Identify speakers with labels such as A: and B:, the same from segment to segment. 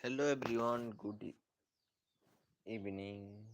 A: Hello everyone, good evening.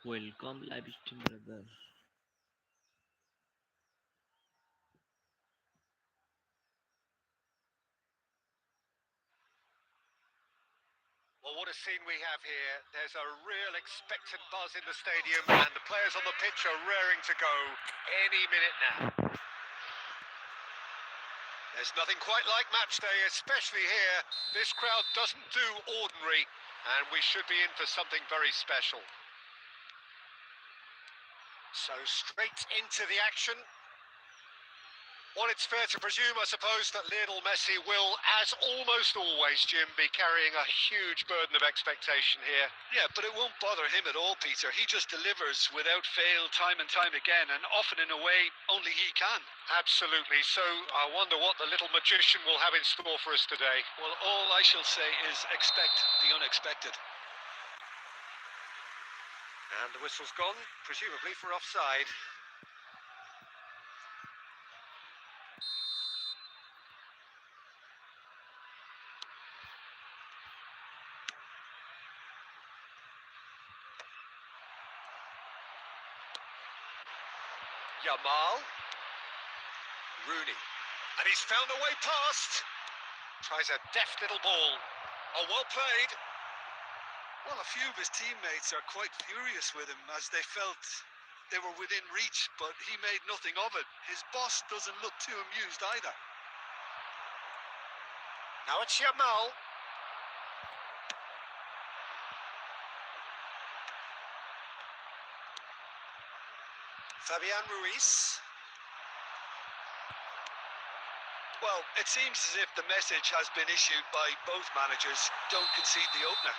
A: Welcome live stream brother.
B: Well, what a scene we have here. There's a real expectant buzz in the stadium, and the players on the pitch are raring to go any minute now. There's nothing quite like match day, especially here. This crowd doesn't do ordinary, and we should be in for something very special. So straight into the action. Well, it's fair to presume, I suppose, that Lionel Messi will, as almost always, Jim, be carrying a huge burden of expectation here.
C: Yeah, but it won't bother him at all, Peter. He just delivers without fail time and time again, and often in a way only he can.
B: Absolutely. So I wonder what the little magician will have in store for us today.
C: Well, all I shall say is expect the unexpected.
B: And the whistle's gone, presumably for offside. Yamal. Rooney. And he's found a way past. Tries a deft little ball. Oh, well played.
C: Well, a few of his teammates are quite furious with him as they felt They were within reach, but he made nothing of it. His boss doesn't look too amused either.
B: Now it's Yamal. Fabian Ruiz.
C: Well, it seems as if the message has been issued by both managers. Don't concede the opener.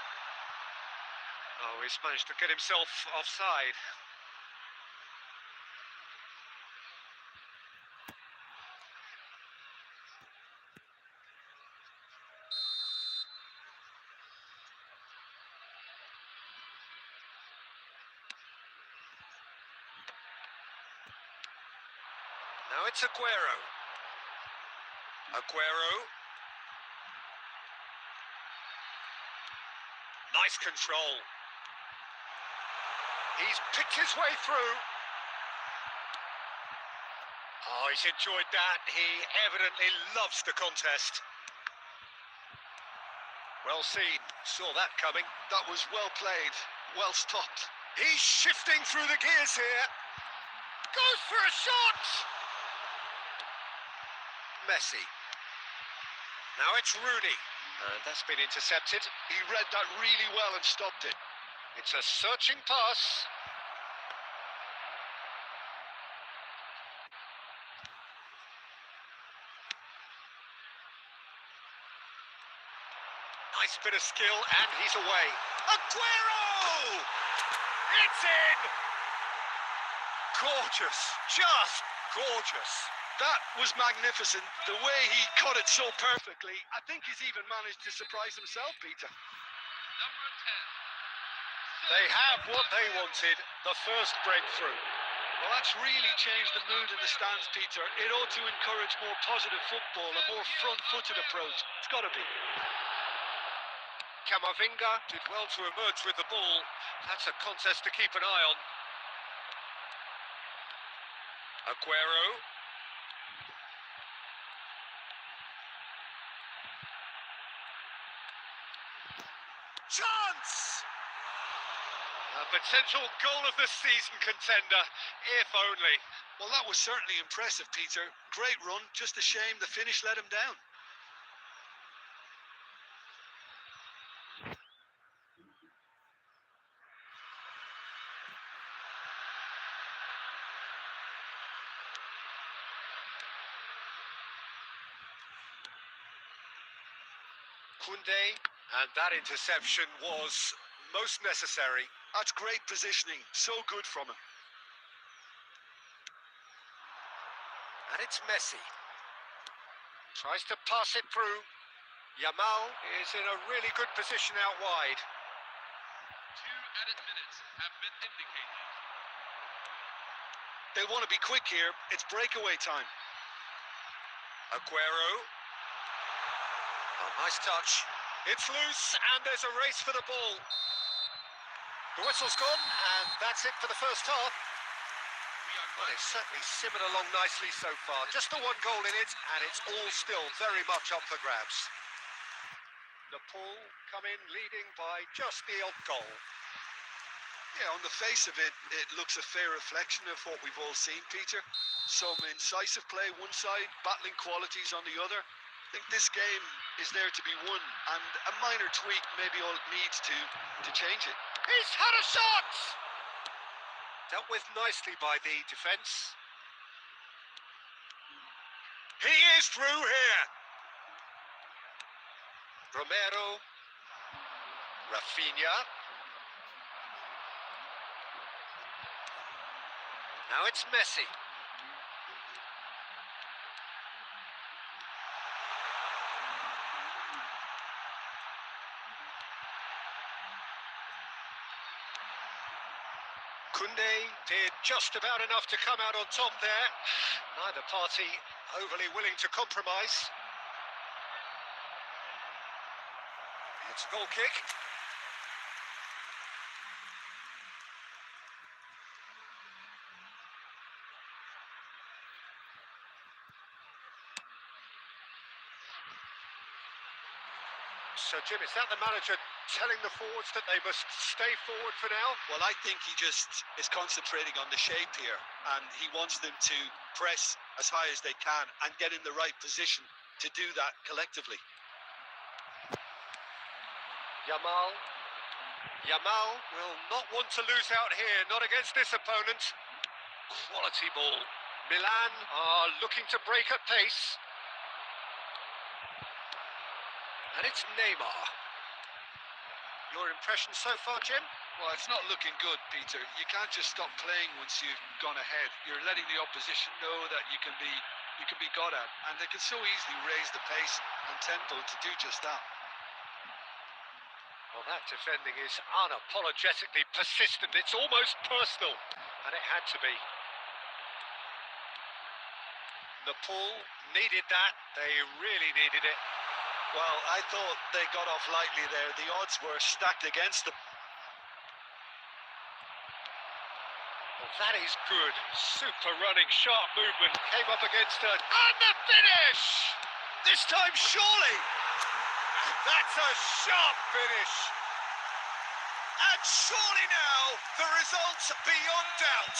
B: Oh, he's managed to get himself offside. Now it's Aguero. Aguero. Nice control. He's picked his way through. Oh, he's enjoyed that. He evidently loves the contest. Well seen. Saw that coming.
C: That was well played, well stopped.
B: He's shifting through the gears here. Goes for a shot. Messi. Now it's Rooney. And that's been intercepted.
C: He read that really well and stopped it.
B: It's a searching pass. Nice bit of skill, and he's away. Aguero! It's in! Gorgeous, just gorgeous.
C: That was magnificent. The way he cut it so perfectly. I think he's even managed to surprise himself, Peter.
D: Number 10.
B: They have what they wanted, the first breakthrough.
C: Well, that's really changed the mood in the stands, Peter. It ought to encourage more positive football, a more front-footed approach. It's got to be.
B: Camavinga did well to emerge with the ball. That's a contest to keep an eye on. Aguero. Chance! A potential goal of the season contender, if only.
C: Well, that was certainly impressive, Peter. Great run, just a shame the finish let him down.
B: Koundé, and that interception was most necessary.
C: That's great positioning. So good from him.
B: And it's Messi. Tries to pass it through. Yamal is in a really good position out wide.
D: 2 added minutes have been indicated.
C: They want to be quick here. It's breakaway time.
B: Aguero. Oh, nice touch. It's loose, and there's a race for the ball. The whistle's gone, and that's it for the first half. Well, they've certainly simmered along nicely so far. Just the one goal in it, and it's all still very much up for grabs. Nepal come in leading by just the odd goal.
C: Yeah, on the face of it, it looks a fair reflection of what we've all seen, Peter. Some incisive play one side, battling qualities on the other. I think this game is there to be won, and a minor tweak may be all it needs to change it.
B: He's had a shot! Dealt with nicely by the defence. He is through here. Romero. Rafinha. Now it's Messi. Koundé did just about enough to come out on top there. Neither party overly willing to compromise. It's a goal kick. So, Jim, is that the manager telling the forwards that they must stay forward for now?
C: Well, I think he just is concentrating on the shape here, and he wants them to press as high as they can and get in the right position to do that collectively.
B: Yamal will not want to lose out here, not against this opponent. Quality ball. Milan are looking to break at pace. And it's Neymar. Your impression so far, Jim?
C: Well, it's not looking good, Peter. You can't just stop playing once you've gone ahead. You're letting the opposition know that you can be got at, and they can so easily raise the pace and tempo to do just that.
B: Well, that defending is unapologetically persistent. It's almost personal, and it had to be. Nepal needed that. They really needed it.
C: Well, I thought they got off lightly there. The odds were stacked against them.
B: Well, that is good. Super running, sharp movement. Came up against her. And the finish! This time, surely! That's a sharp finish. And surely now, the result's beyond doubt.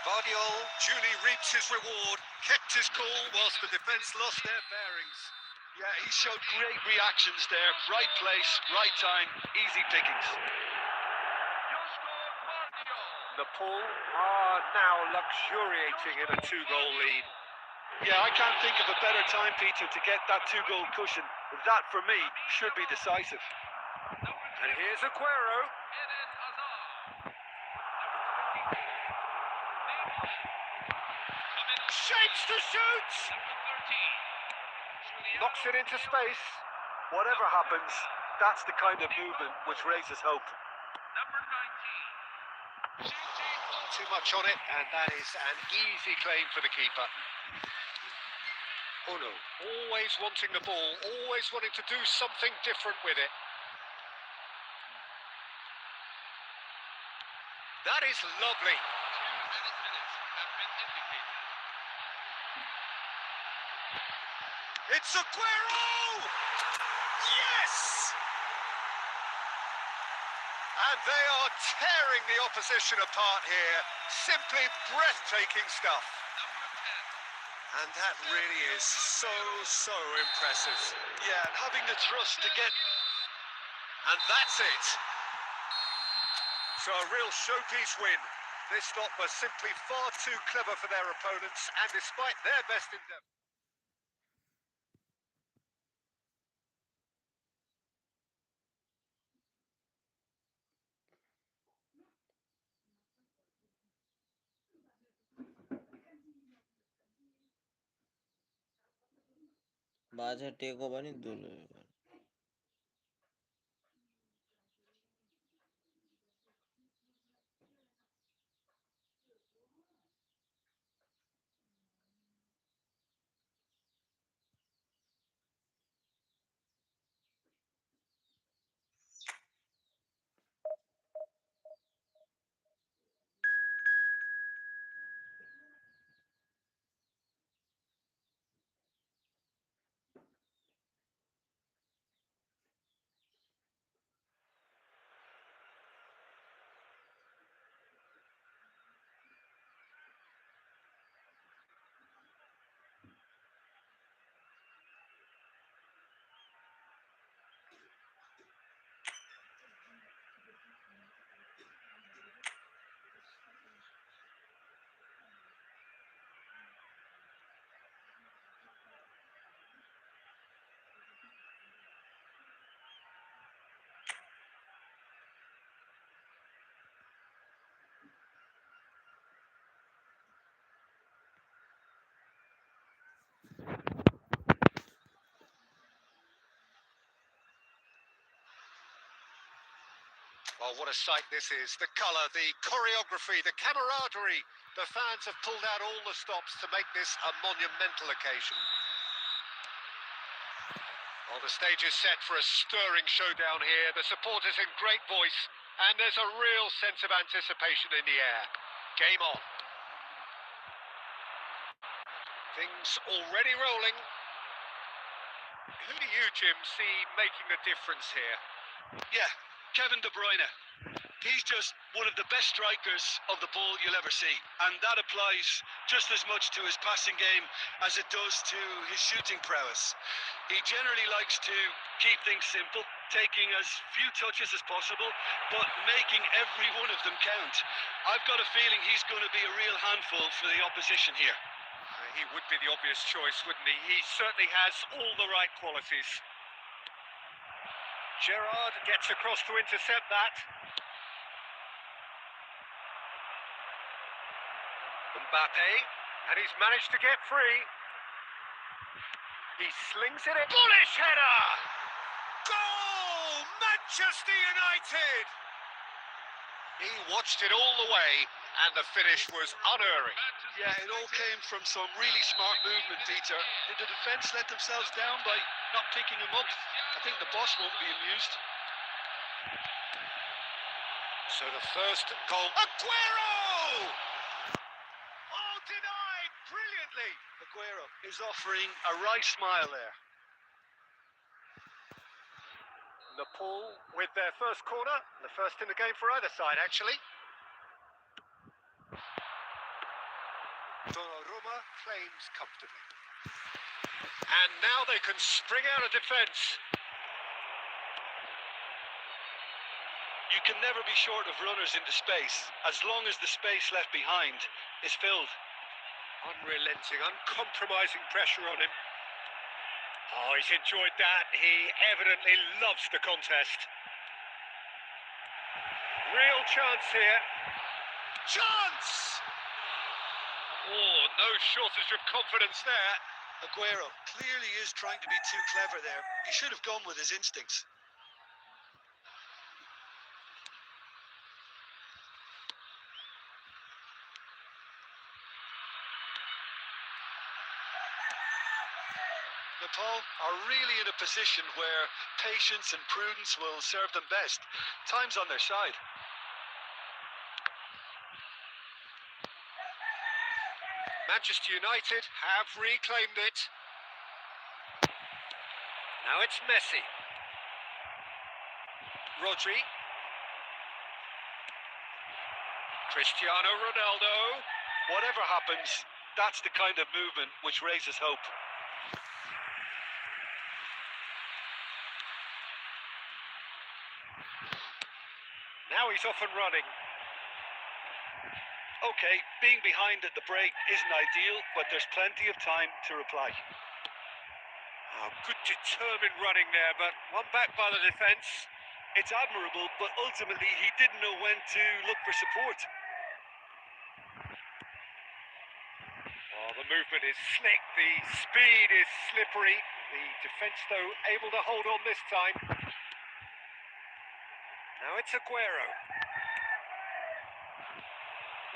B: Vardiol duly reaps his reward, kept his cool whilst the defence lost their bearings.
C: Yeah, he showed great reactions there. Right place, right time, easy pickings.
B: Nepal are now luxuriating in a two-goal lead.
C: Yeah, I can't think of a better time, Peter, to get that two-goal cushion. That, for me, should be decisive.
B: And here's Aguero. Shapes to shoot! Knocks it into space.
C: Whatever happens, that's the kind of movement which raises hope.
B: Too much on it, and that is an easy claim for the keeper. Uno, always wanting the ball, always wanting to do something different with it. That is lovely.
D: 2 added minutes have been indicated.
B: It's Aguero! Yes! And they are tearing the opposition apart here. Simply breathtaking stuff. And that really is so impressive.
C: Yeah, and having the trust to get...
B: And that's it. So a real showpiece win. This stop was simply far too clever for their opponents, and despite their best endeavour.
A: बाजा टेको पनि दुलो
B: Oh, what a sight this is. The colour, the choreography, the camaraderie. The fans have pulled out all the stops to make this a monumental occasion. Well, the stage is set for a stirring showdown here. The supporters in great voice, and there's a real sense of anticipation in the air. Game on. Things already rolling. Who do you, Jim, see making the difference here?
C: Yeah, Kevin De Bruyne. He's just one of the best strikers of the ball you'll ever see. And that applies just as much to his passing game as it does to his shooting prowess. He generally likes to keep things simple, taking as few touches as possible, but making every one of them count. I've got a feeling he's going to be a real handful for the opposition here.
B: He would be the obvious choice, wouldn't he? He certainly has all the right qualities. Gerrard gets across to intercept that. Mbappe, and he's managed to get free. He slings it in. Bullish header! Goal! Manchester United! He watched it all the way, and the finish was unerring.
C: Yeah, it all came from some really smart movement, Peter. Did the defence let themselves down by not picking him up? I think the boss won't be amused.
B: So the first goal. Aguero! Oh, denied brilliantly.
C: Aguero is offering a wry smile there.
B: Nepal with their first corner, the first in the game for either side, actually. Donnarumma claims comfortably. And now they can spring out of defence.
C: You can never be short of runners into space, as long as the space left behind is filled.
B: Unrelenting, uncompromising pressure on him. Oh, he's enjoyed that. He evidently loves the contest. Real chance here. Chance! Oh, no shortage of confidence there.
C: Aguero clearly is trying to be too clever there. He should have gone with his instincts. Nepal are really in a position where patience and prudence will serve them best. Time's on their side.
B: Manchester United have reclaimed it. Now it's Messi. Rodri. Cristiano Ronaldo.
C: Whatever happens, that's the kind of movement which raises hope.
B: Now he's off and running.
C: Okay, being behind at the break isn't ideal, but there's plenty of time to reply.
B: Oh, good determined running there, but one back by the defence.
C: It's admirable, but ultimately he didn't know when to look for support.
B: Oh, the movement is slick, the speed is slippery. The defence, though, able to hold on this time. Now it's Aguero.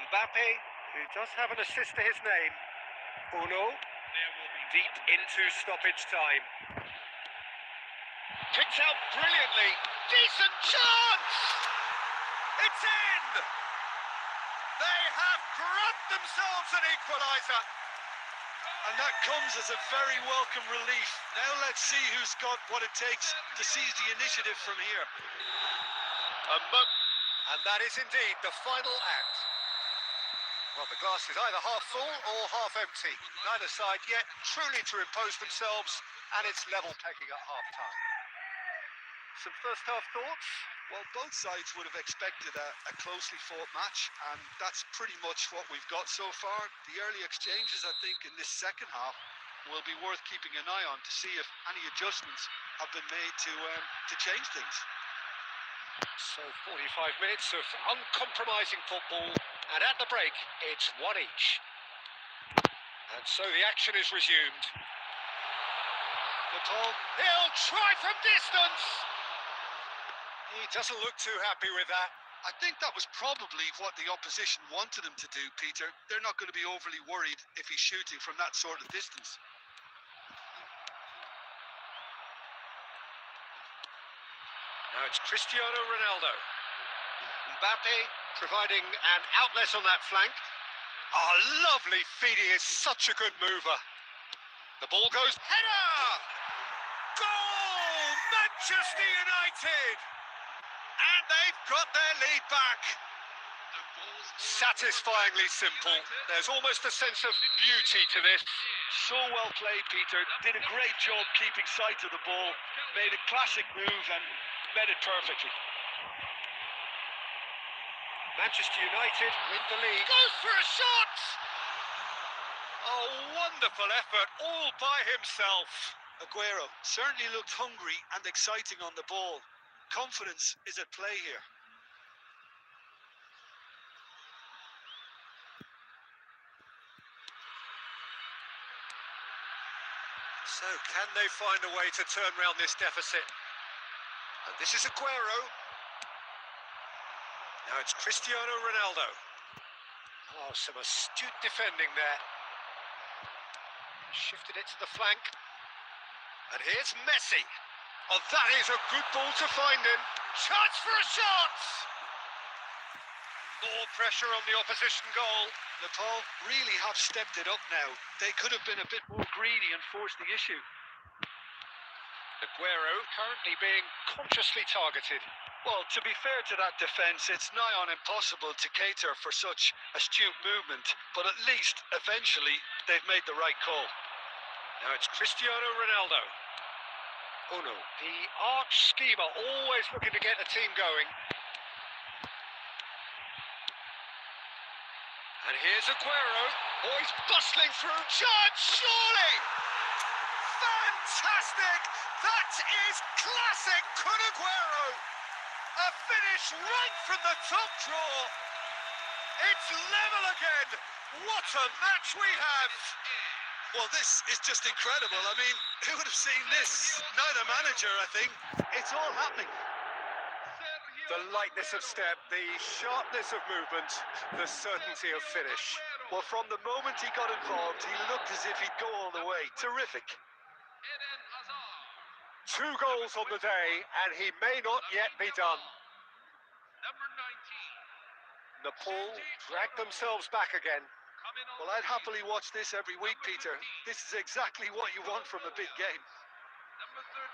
B: Mbappe, who does have an assist to his name. Bruno, deep into stoppage time. Kicks out brilliantly. Decent chance! It's in! They have grabbed themselves an equaliser.
C: And that comes as a very welcome relief. Now let's see who's got what it takes to seize the initiative from here.
B: And that is indeed the final act. Well, the glass is either half full or half empty. Neither side yet truly to impose themselves, and it's level pegging at half-time. Some first-half thoughts?
C: Well, both sides would have expected a closely fought match, and that's pretty much what we've got so far. The early exchanges, I think, in this second half will be worth keeping an eye on to see if any adjustments have been made to change things.
B: So 45 minutes of uncompromising football, and at the break, it's one each. And so the action is resumed.
C: Nepal,
B: He'll try from distance! He doesn't look too happy with that.
C: I think that was probably what the opposition wanted him to do, Peter. They're not going to be overly worried if he's shooting from that sort of distance.
B: Now it's Cristiano Ronaldo. Mbappe providing an outlet on that flank. Oh, lovely feeding, is such a good mover. The ball goes, header! Manchester United! And they've got their lead back.
D: The goals scored
B: Satisfyingly
D: for
B: simple.
D: United.
B: There's almost a sense of beauty to this.
C: So well played, Peter. Did a great job keeping sight of the ball. Made a classic move and met it perfectly.
B: Manchester United with the lead. Goes for a shot! A wonderful effort all by himself.
C: Aguero certainly looked hungry and exciting on the ball. Confidence is at play here.
B: So can they find a way to turn round this deficit? And this is Aguero. Now it's Cristiano Ronaldo. Oh, some astute defending there. Shifted it to the flank. And here's Messi. Oh, that is a good ball to find him. Chance for a shot! More pressure on the opposition goal.
C: Nepal really have stepped it up now. They could have been a bit more greedy and forced the issue.
B: Aguero currently being consciously targeted.
C: Well, to be fair to that defence, it's nigh on impossible to cater for such astute movement, but at least, eventually, they've made the right call.
B: Now it's Cristiano Ronaldo. Oh no, the arch schemer always looking to get the team going. And here's Aguero. Oh, he's bustling through. Chance, surely! Fantastic! That is classic Kun Aguero! A finish right from the top draw. It's level again. What a match we have!
C: Well, this is just incredible. I mean, who would have seen this? Neither manager, I think. It's all happening.
B: The lightness of step, the sharpness of movement, the certainty of finish.
C: Well, from the moment he got involved, he looked as if he'd go all the way. Terrific.
B: 2 goals on the day, and he may not yet be done.
D: Number 19.
B: Nepal dragged themselves back again.
C: Well, I'd happily watch this every week, Peter. This is exactly what you want from a big game.
D: Number 13,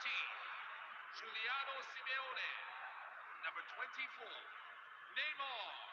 D: Giuliano Simeone. Number 24, Neymar.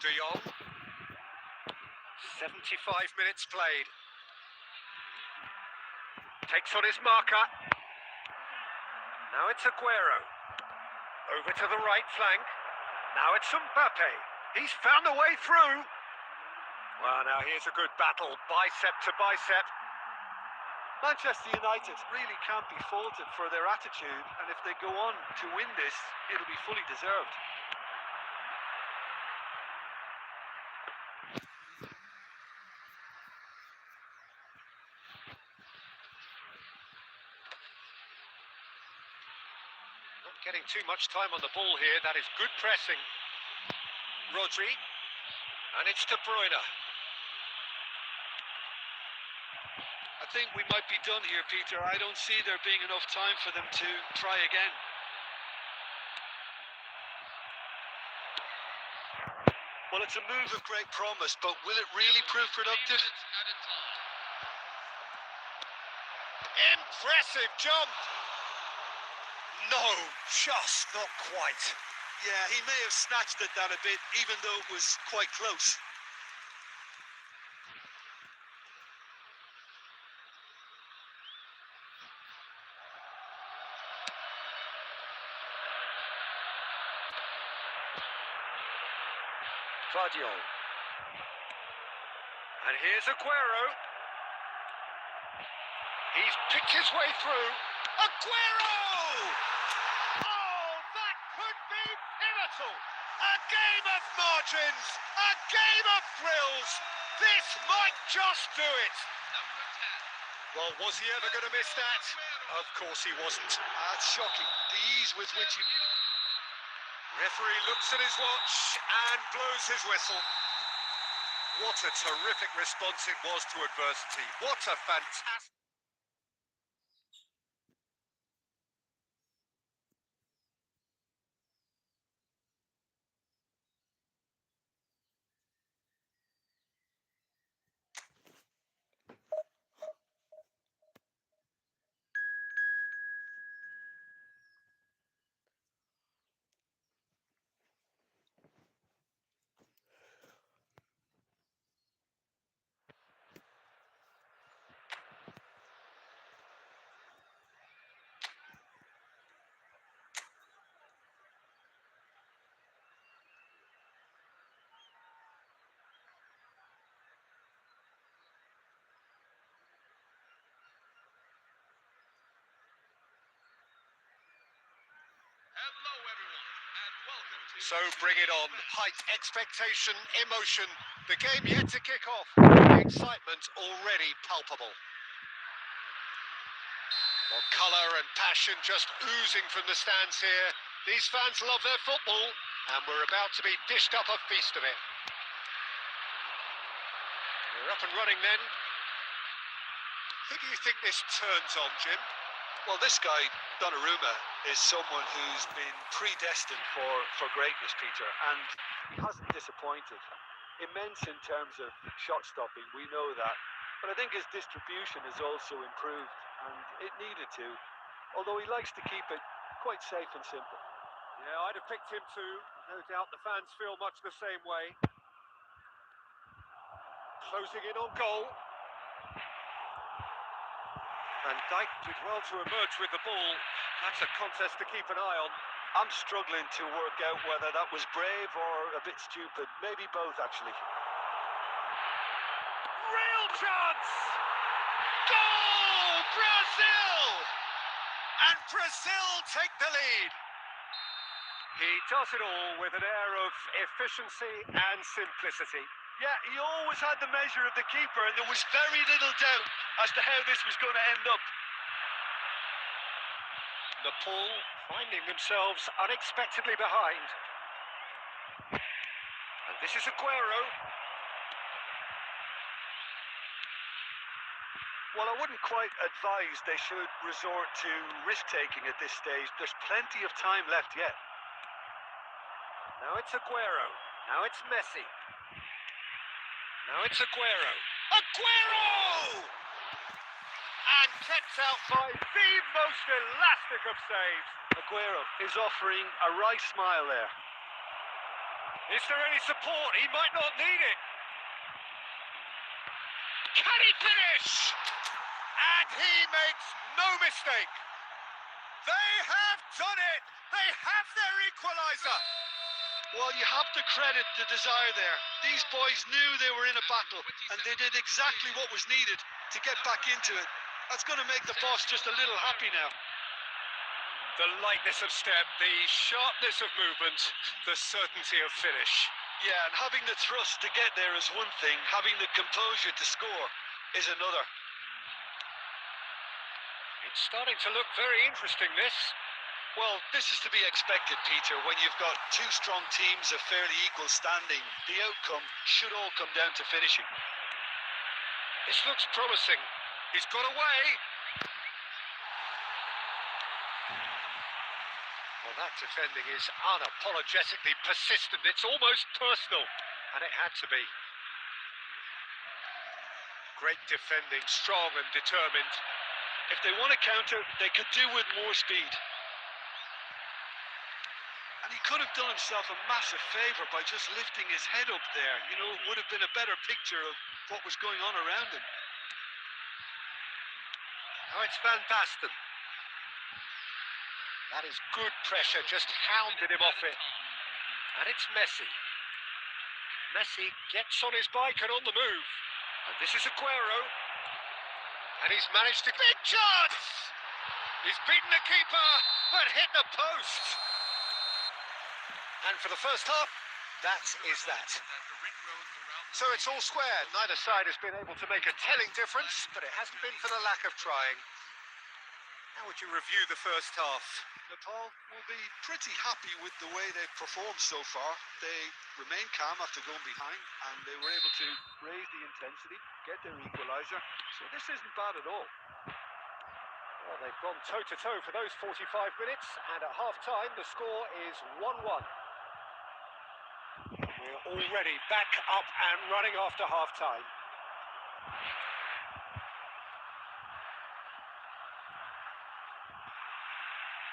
B: De Jong. 75 minutes played. Takes on his marker. Now it's Aguero. Over to the right flank. Now it's Mbappe. He's found a way through. Well, now here's a good battle, bicep to bicep.
C: Manchester United really can't be faulted for their attitude, and if they go on to win this, it'll be fully deserved.
B: Not getting too much time on the ball here. That is good pressing. Rodri. And it's De Bruyne.
C: I think we might be done here, Peter. I don't see there being enough time for them to try again. Well, it's a move of great promise, but will it really prove productive?
D: Added time.
B: Impressive jump. No, just not quite.
C: Yeah, he may have snatched at that a bit, even though it was quite close.
B: Claudio. And here's Aguero. He's picked his way through. Aguero! Oh, that could be pivotal. A game of margins, a game of thrills. This might just do it.
D: Number 10.
B: Well, was he ever going to miss that? Of course he wasn't.
C: That's shocking. The ease with which he...
B: Referee looks at his watch and blows his whistle. What a terrific response it was to adversity. What a fantastic...
D: Hello, everyone, and welcome to...
B: So bring it on. Height, expectation, emotion. The game yet to kick off. The excitement already palpable. Well, colour and passion just oozing from the stands here. These fans love their football, and we're about to be dished up a feast of it. We're up and running then. Who do you think this turns on, Jim?
C: Well, this guy, Donnarumma, is someone who's been predestined for greatness, Peter, and he hasn't disappointed. Immense in terms of shot stopping, we know that. But I think his distribution has also improved, and it needed to, although he likes to keep it quite safe and simple.
B: Yeah, I'd have picked him too. No doubt the fans feel much the same way. Closing in on goal. Van Dijk did well to emerge with the ball. That's a contest to keep an eye on.
C: I'm struggling to work out whether that was brave or a bit stupid. Maybe both, actually.
B: Real chance! Goal! Brazil! And Brazil take the lead. He does it all with an air of efficiency and simplicity.
C: Yeah, he always had the measure of the keeper, and there was very little doubt as to how this was going to end up.
B: Nepal finding themselves unexpectedly behind. And this is Aguero.
C: Well, I wouldn't quite advise they should resort to risk-taking at this stage. There's plenty of time left yet.
B: Now it's Aguero. Now it's Messi. Now it's Aguero. Aguero! And kept out by the most elastic of saves.
C: Aguero is offering a wry smile there.
B: Is there any support? He might not need it. Can he finish? And he makes no mistake. They have done it. They have their equaliser.
C: Well, you have to credit the desire there. These boys knew they were in a battle, and they did exactly what was needed to get back into it. That's going to make the boss just a little happy now.
B: The lightness of step, the sharpness of movement, the certainty of finish.
C: Yeah, and having the thrust to get there is one thing. Having the composure to score is another.
B: It's starting to look very interesting, this.
C: Well, this is to be expected, Peter. When you've got two strong teams of fairly equal standing, the outcome should all come down to finishing.
B: This looks promising. He's got away. Well, that defending is unapologetically persistent. It's almost personal. And it had to be. Great defending, strong and determined.
C: If they want to counter, they could do with more speed. And he could have done himself a massive favour by just lifting his head up there. You know, it would have been a better picture of what was going on around him.
B: Now it's Van Basten. That is good pressure, just hounded him off it. And it's Messi. Messi gets on his bike and on the move. And this is Aguero. And he's managed to... Big chance! He's beaten the keeper, but hit the post. And for the first half, that is that. So it's all square. Neither side has been able to make a telling difference, but it hasn't been for the lack of trying. How would you review the first half?
C: Nepal will be pretty happy with the way they've performed so far. They remained calm after going behind, and they were able to raise the intensity, get their equaliser. So this isn't bad at all.
B: Well, they've gone toe-to-toe for those 45 minutes, and at half-time the score is 1-1. We're already back up and running after half-time.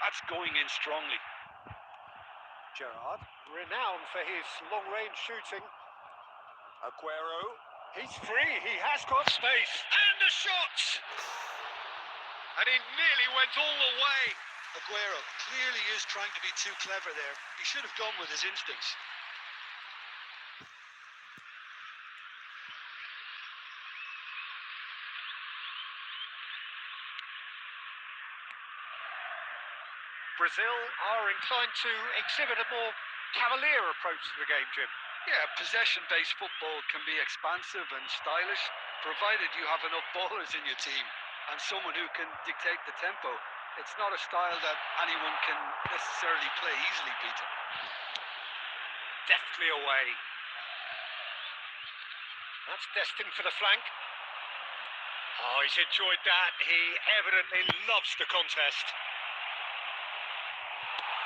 C: That's going in strongly.
B: Gerrard, renowned for his long-range shooting. Aguero, he's free, he has got space. And the shot! And he nearly went all the way.
C: Aguero clearly is trying to be too clever there. He should have gone with his instincts.
B: Brazil are inclined to exhibit a more cavalier approach to the game, Jim.
C: Yeah, possession-based football can be expansive and stylish, provided you have enough ballers in your team and someone who can dictate the tempo. It's not a style that anyone can necessarily play easily, Peter.
B: Deftly away. That's destined for the flank. Oh, he's enjoyed that. He evidently loves the contest.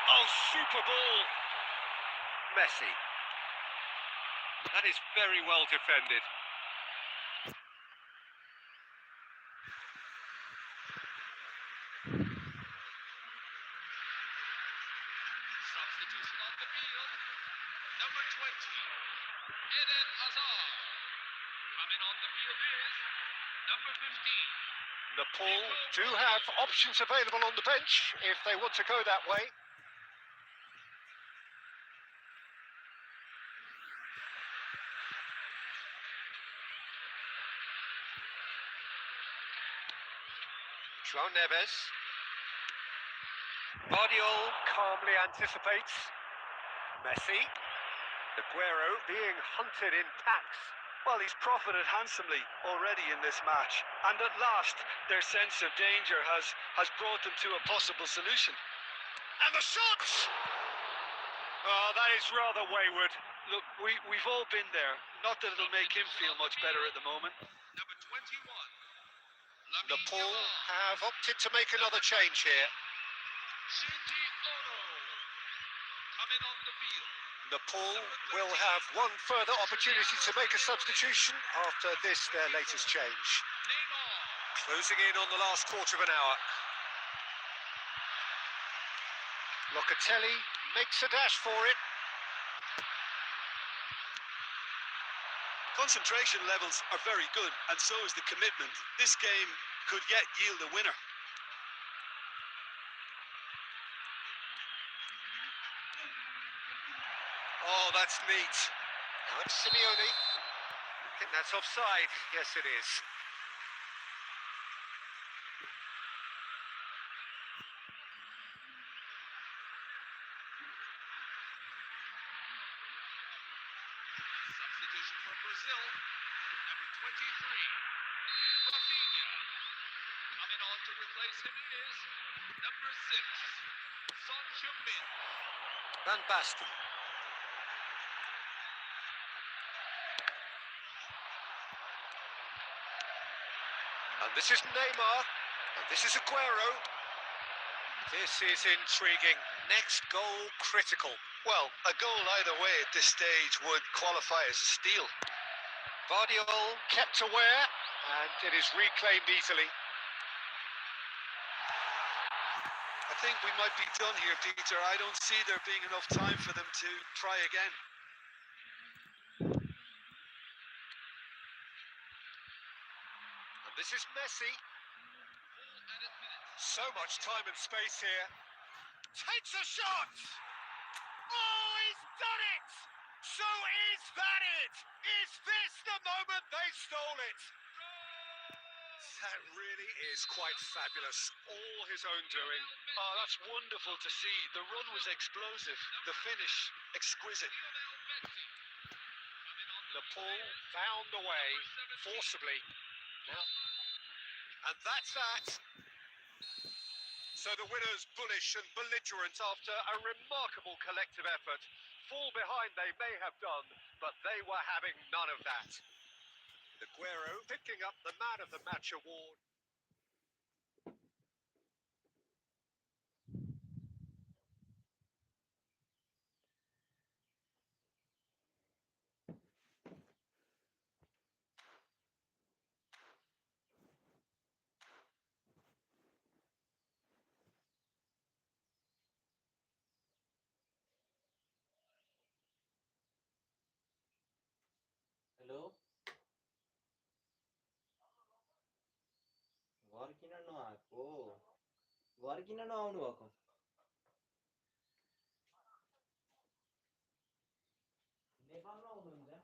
B: Oh, super ball. Messi. That is very well defended.
D: Substitution on the field. Number 20, Eden Hazard. Coming on the field is number 15.
B: Nepal do have options available on the bench if they want to go that way. João Neves. Guardiola calmly anticipates. Messi. Aguero being hunted in packs.
C: Well, he's profited handsomely already in this match. And at last, their sense of danger has brought them to a possible solution.
B: And the shot! Oh, that is rather wayward.
C: Look, we've all been there. Not that it'll make him feel much better at the moment.
D: Number 21.
B: Nepal have opted to make another change here.
D: Shinji Ono. Coming on the field.
B: Nepal will have one further opportunity to make a substitution after this, their latest change.
D: Neymar.
B: Closing in on the last quarter of an hour. Locatelli makes a dash for it.
C: Concentration levels are very good, and so is the commitment. This game could yet yield a winner.
B: Oh, that's neat. Now it's Simeone. I think that's offside. Yes, it is.
D: Substitution for Brazil. Number 23. Rafinha. Coming on to replace him is number 6. Son Heung-min.
B: Van Basten. And this is Neymar. And this is Aguero. This is intriguing. Next goal critical.
C: Well, a goal either way at this stage would qualify as a steal.
B: Guardiola kept aware, and it is reclaimed easily.
C: I think we might be done here, Peter. I don't see there being enough time for them to try again.
B: And this is Messi. So much time and space here. Takes a shot! Oh, he's done it! So is that it? Is this the moment they stole it? That really is quite fabulous. All his own doing.
C: Oh, that's wonderful to see. The run was explosive, the finish exquisite.
B: Nepal found the way forcibly. Now, and that's that. So the winners bullish and belligerent after a remarkable collective effort. Fall behind they may have done, but they were having none of that. Aguero picking up the Man of the Match award.
A: Hello घर किन नआएको घर किन नआउनु भएको नेपालमा आउनुहुन्छ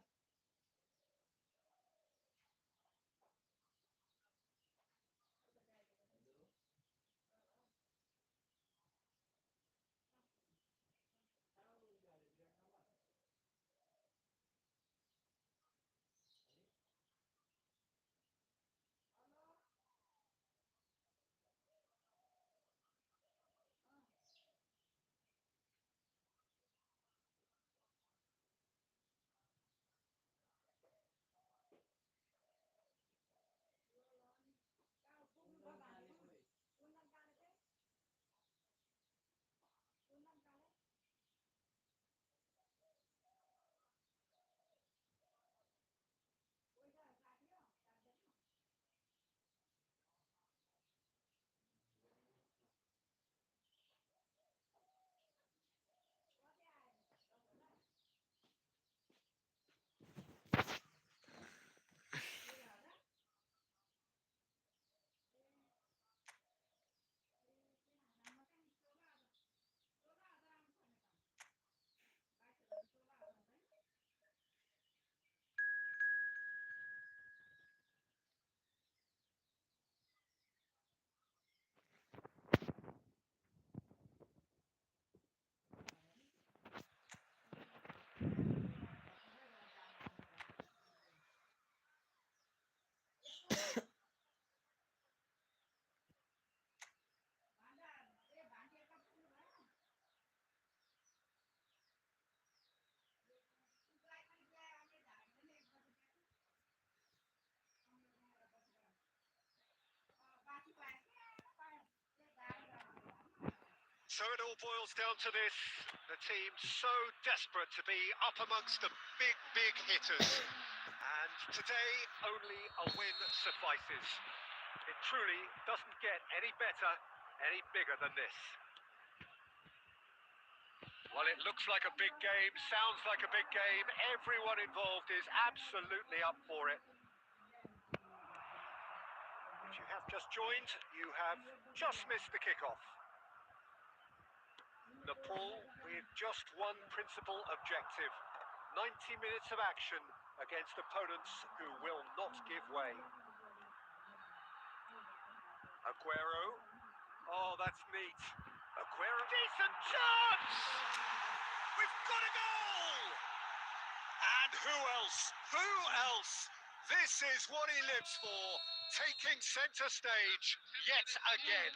B: So it all boils down to this. The team so desperate to be up amongst the big hitters. And today, only a win suffices. It truly doesn't get any better, any bigger than this. Well, it looks like a big game, sounds like a big game. Everyone involved is absolutely up for it. If you have just joined, you have just missed the kickoff. Nepal with just one principal objective. 90 minutes of action against opponents who will not give way. Aguero. Oh, that's neat. Aguero. Decent chance! We've got a goal! And who else? Who else? This is what he lives for. Taking centre stage yet again.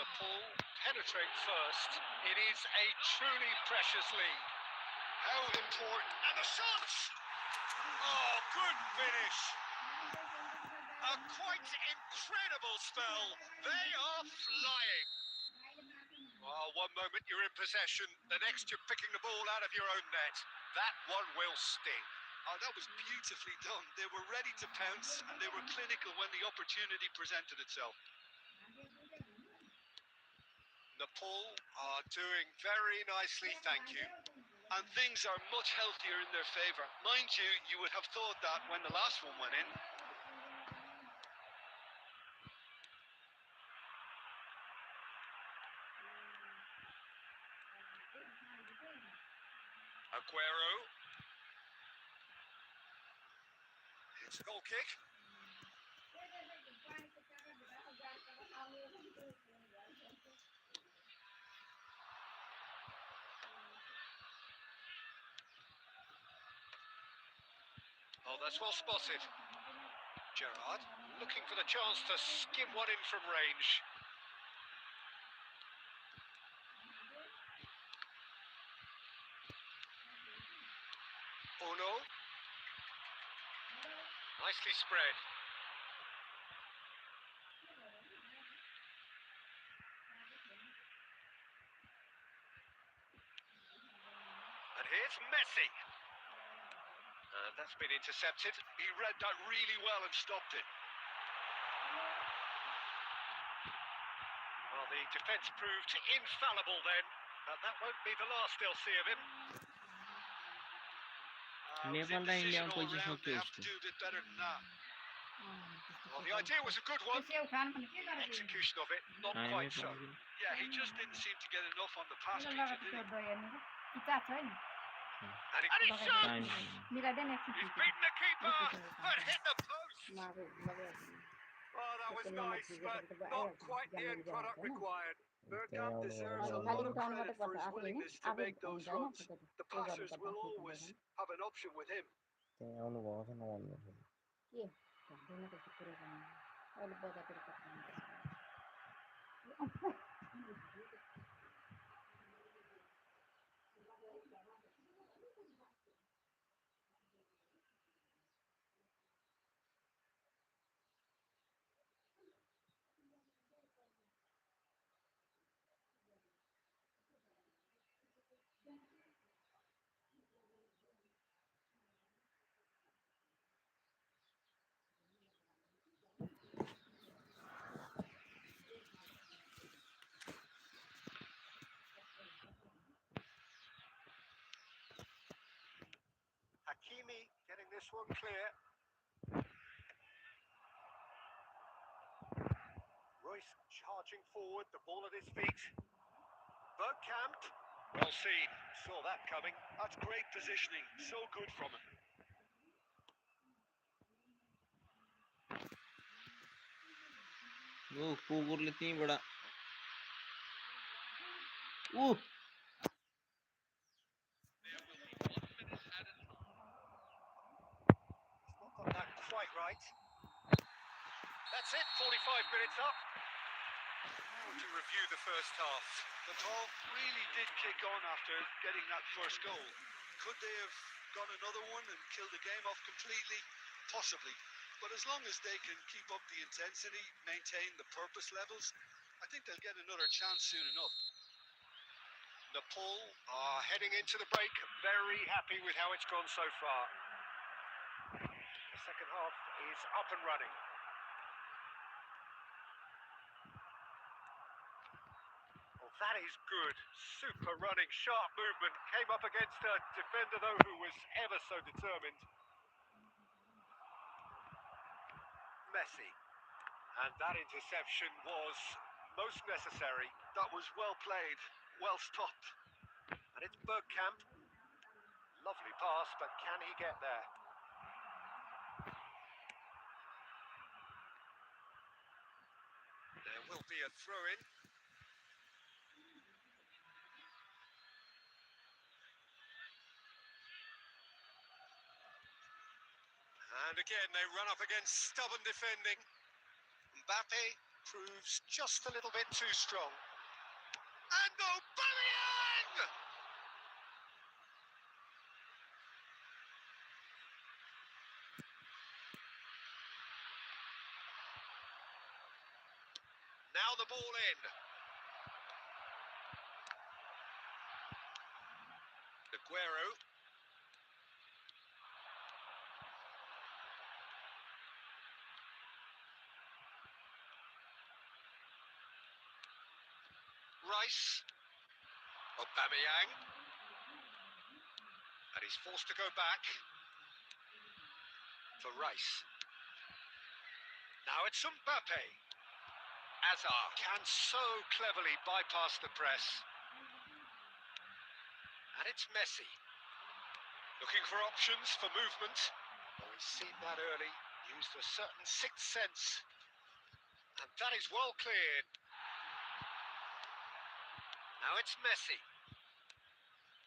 B: Nepal penetrate first. It is a truly precious lead.
C: How important.
B: And the shot! Oh, good finish. A quite incredible spell. They are flying. Oh, one moment you're in possession, the next you're picking the ball out of your own net. That one will sting.
C: Oh, that was beautifully done. They were ready to pounce and they were clinical when the opportunity presented itself.
B: Nepal are doing very nicely, thank you.
C: And things are much healthier in their favour. Mind you, you would have thought that when the last one went in.
B: Aguero. It's a goal kick. Oh, that's well spotted. Gerrard looking for the chance to skim one in from range. Oh no. Nicely spread. And here's Messi. And that's been intercepted.
C: He read that really well and stopped it.
B: Well, the defence proved infallible then. And that won't be the last they'll see of him.
C: With
E: Nepal र
C: indecision
E: इन्डियामा
C: all
E: पैसा
C: round, they
E: सक्यो
C: have to
E: उसको
C: do a bit better than that.
B: Well, the idea was a good one. Execution of it, not
E: टाइमै
B: quite so.
E: पाउँदैन
C: Yeah, he just didn't seem to get enough on the pass, Peter, did he?
B: And it's shot!
E: Time
B: He's beaten the keeper, but hit the post. Oh, that was nice, but not quite the end product required.
A: Bergkamp deserves a lot of credit for his willingness to make those runs. The passers will always have an option with him.
E: त्यहाँ आउनुभएको छैन भन्नु
B: Hakimi getting this one clear. Royce charging forward, the ball at his feet. Bergkamp, well seen, saw that coming.
C: That's great positioning. So good from him.
E: ओ कुकुरले त्यहीँबाट ऊ
D: There will be 1 minute added time.
B: Not got that quite right. That's it, 45 minutes up. Now to review the first half.
C: Nepal really did kick on after getting that first goal. Could they have got another one and killed the game off completely? Possibly. But as long as they can keep up the intensity, maintain the purpose levels, I think they'll get another chance soon enough.
B: Nepal are heading into the break, very happy with how it's gone so far. The second half is up and running. Oh, that is good. Super running, sharp movement. Came up against a defender, though, who was ever so determined. Messi. And that interception was most necessary.
C: That was well played, well stopped.
B: And it's Bergkamp. Lovely pass, but can he get there? There will be a throw-in. And again, they run up against stubborn defending. Mbappe proves just a little bit too strong. And Aubameyang! Now the ball in. Aguero. Rice. Aubameyang. And he's forced to go back for Rice. Now it's Mbappe. Azar can so cleverly bypass the press. And it's Messi. Looking for options for movement. Oh, he's seen that early. Used a certain sixth sense. And that is well cleared. Now it's Messi.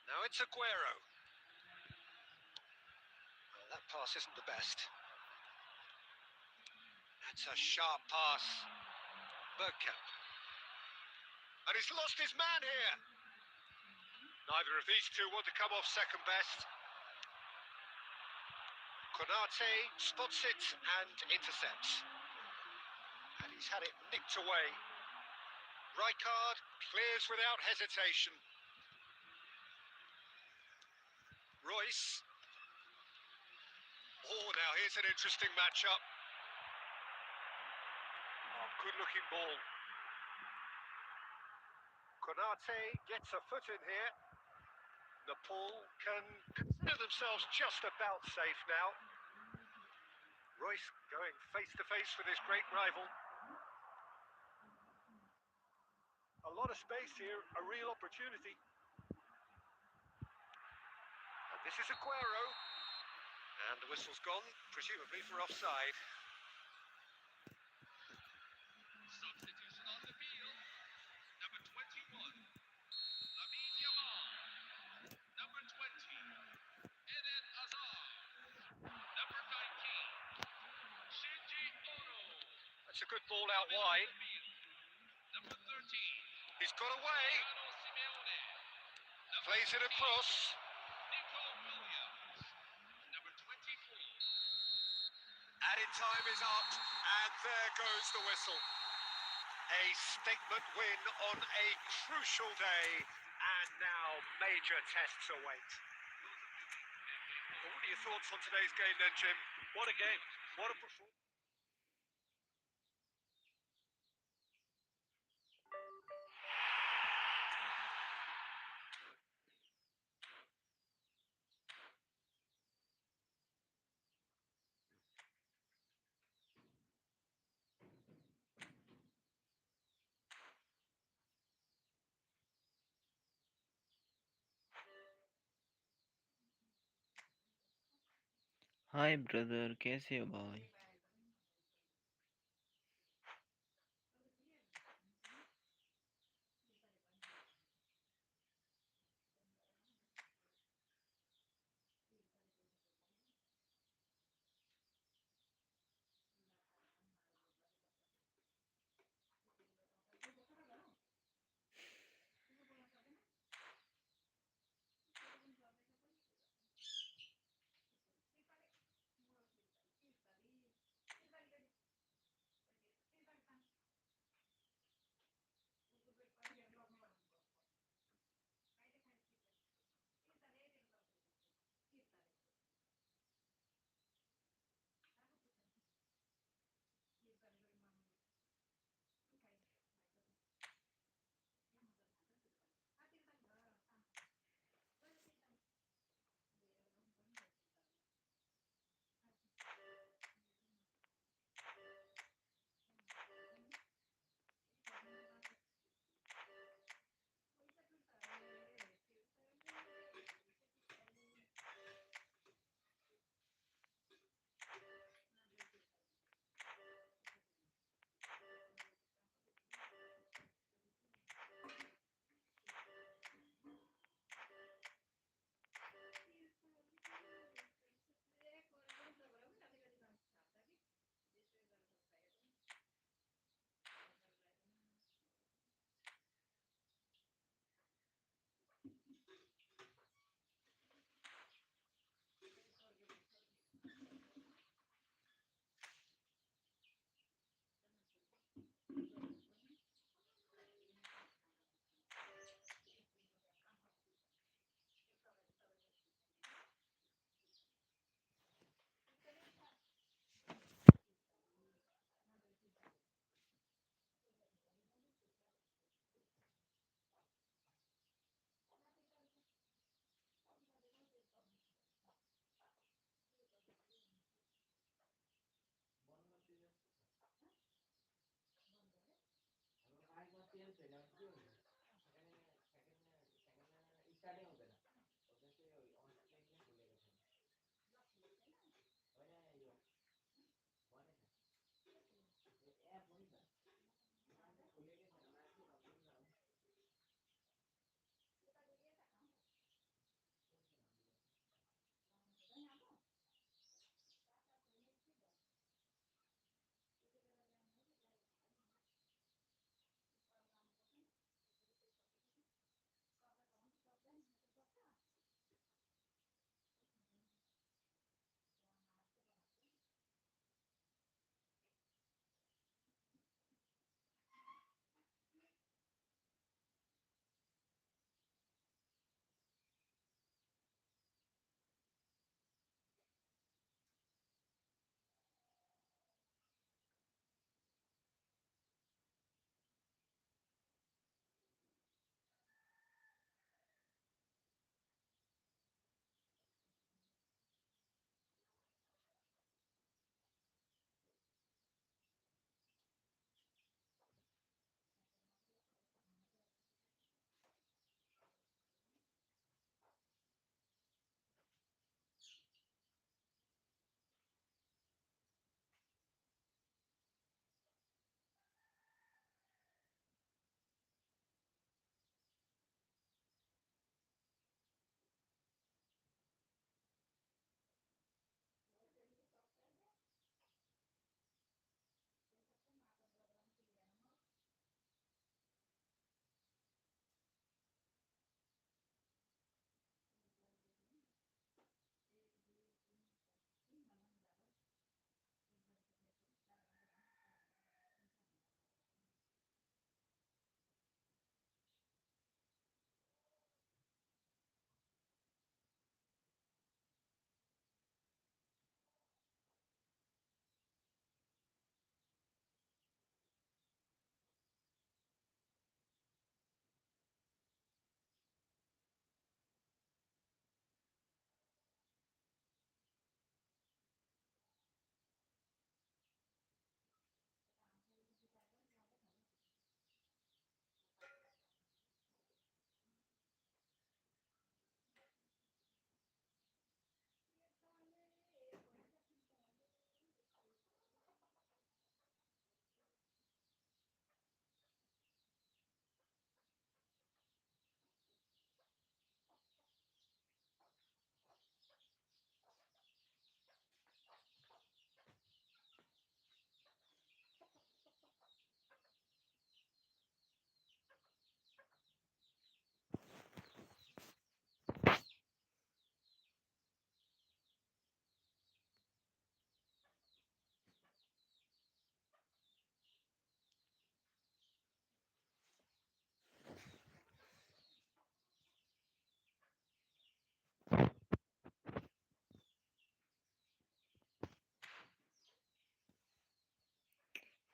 B: Now it's Aguero. Well, that pass isn't the best. That's a sharp pass. Bergkamp. And he's lost his man here. Neither of these two want to come off second best. Konate spots it and intercepts. And he's had it nicked away. Rijkaard clears without hesitation. Royce. Oh, now here's an interesting matchup. Oh, good-looking ball. Konate gets a foot in here. Nepal can consider themselves just about safe now. Royce going face-to-face with his great rival. A lot of space here, a real opportunity. And this is Aguero. And the whistle's gone, presumably for offside.
D: Substitution on the field. Number 21, Lamine Yamal. Number 20, Eden Hazard. Number 19, Shinji Ono.
B: That's a good ball out wide.
D: Number 13,
B: He's got away.
D: Carlo Simeone. Number
B: Plays it
D: 15,
B: across.
D: Nico Williams. Number 24.
B: Added time is up, and there goes the whistle. A statement win on a crucial day, and now major tests await. What are your thoughts on today's game then, Jim? What a game. What a performance.
E: Hi brother, कैसे हो भाई?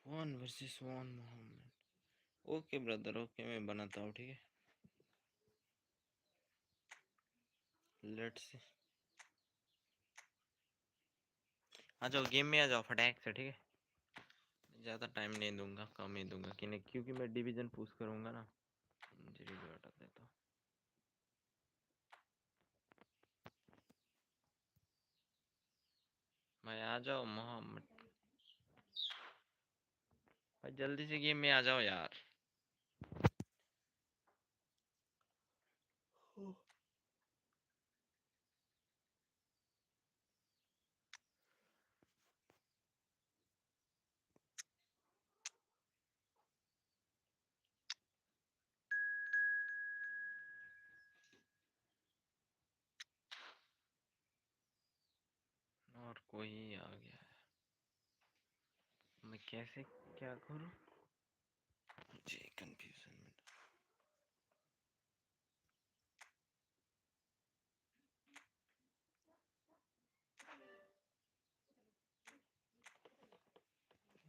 E: One versus one Mohammed. Okay brother, okay, मैं बनाता हूँ, ठीक है। Let's आ जाओ, game में आ जाओ फटाक से, ठीक है। ज़्यादा टाइम नहीं दूंगा, कम ही दूंगा, कि नहीं, क्योंकि मैं डिवीजन पुश करूंगा ना। मुझे रिव्यू हटा देता हूँ। भाई आ जाओ मोहम्मद, भाई जल्दी से गेम में आ जाओ यार। और कोई आ गया है, मैं कैसे क्या करूं, मुझे कंफ्यूजन में।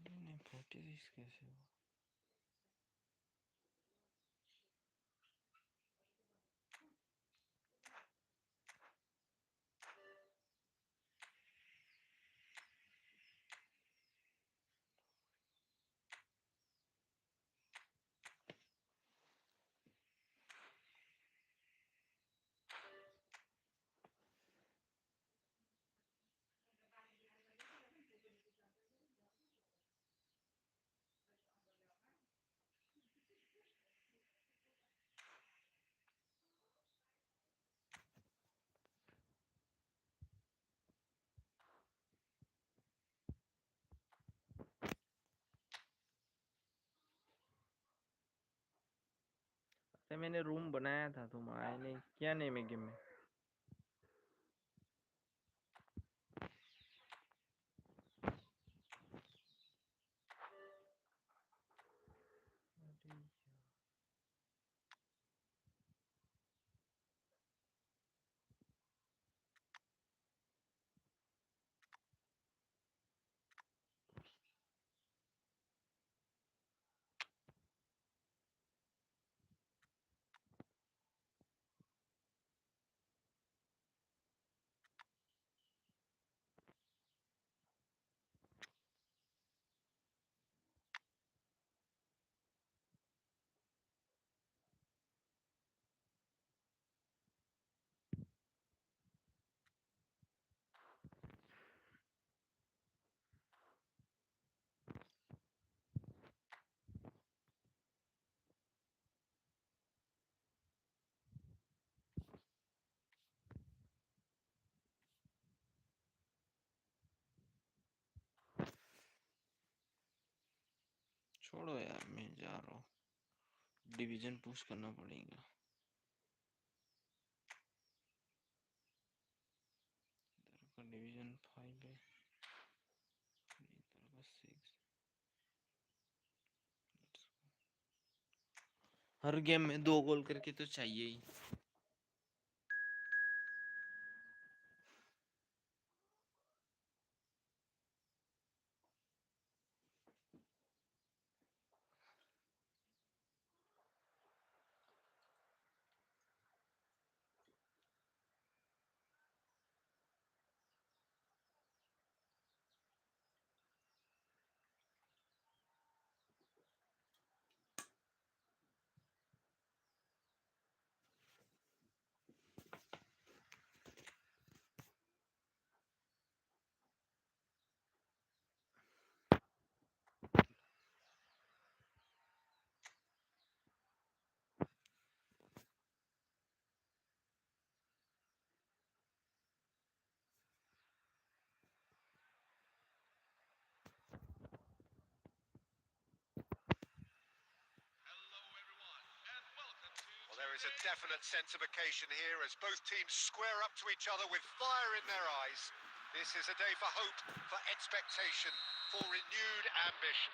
E: नहीं 46 कैसे हुआ? तो मैंने रूम बनाया था, तुम आए नहीं। क्या नेम है गेम में? छोड़ो यार, मैं जा रहा हूँ। डिवीजन पुश करना पड़ेगा। इधर का डिवीजन 5 है, इधर का 6। हर गेम में 2 गोल करके तो चाहिए ही।
D: Hello, everyone, and welcome to
B: Well, there is a
D: today's
B: definite sense of occasion here as both teams square up to each other with fire in their eyes. This is a day for hope, for expectation, for renewed ambition.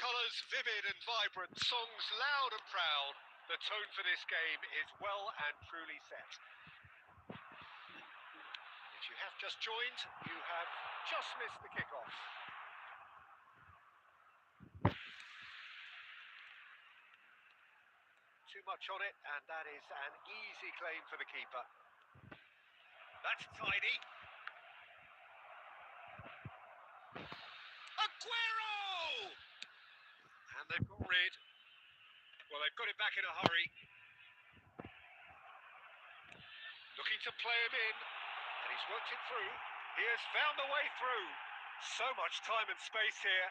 B: Colours vivid and vibrant, songs loud and proud. The tone for this game is well and truly set. If you have just joined, you have just missed the kickoff. Too much on it, and that is an easy claim for the keeper. That's tidy. Aguero! And they've got rid. Well, they've got it back in a hurry. Looking to play him in, and he's worked it through. He has found the way through. So much time and space here.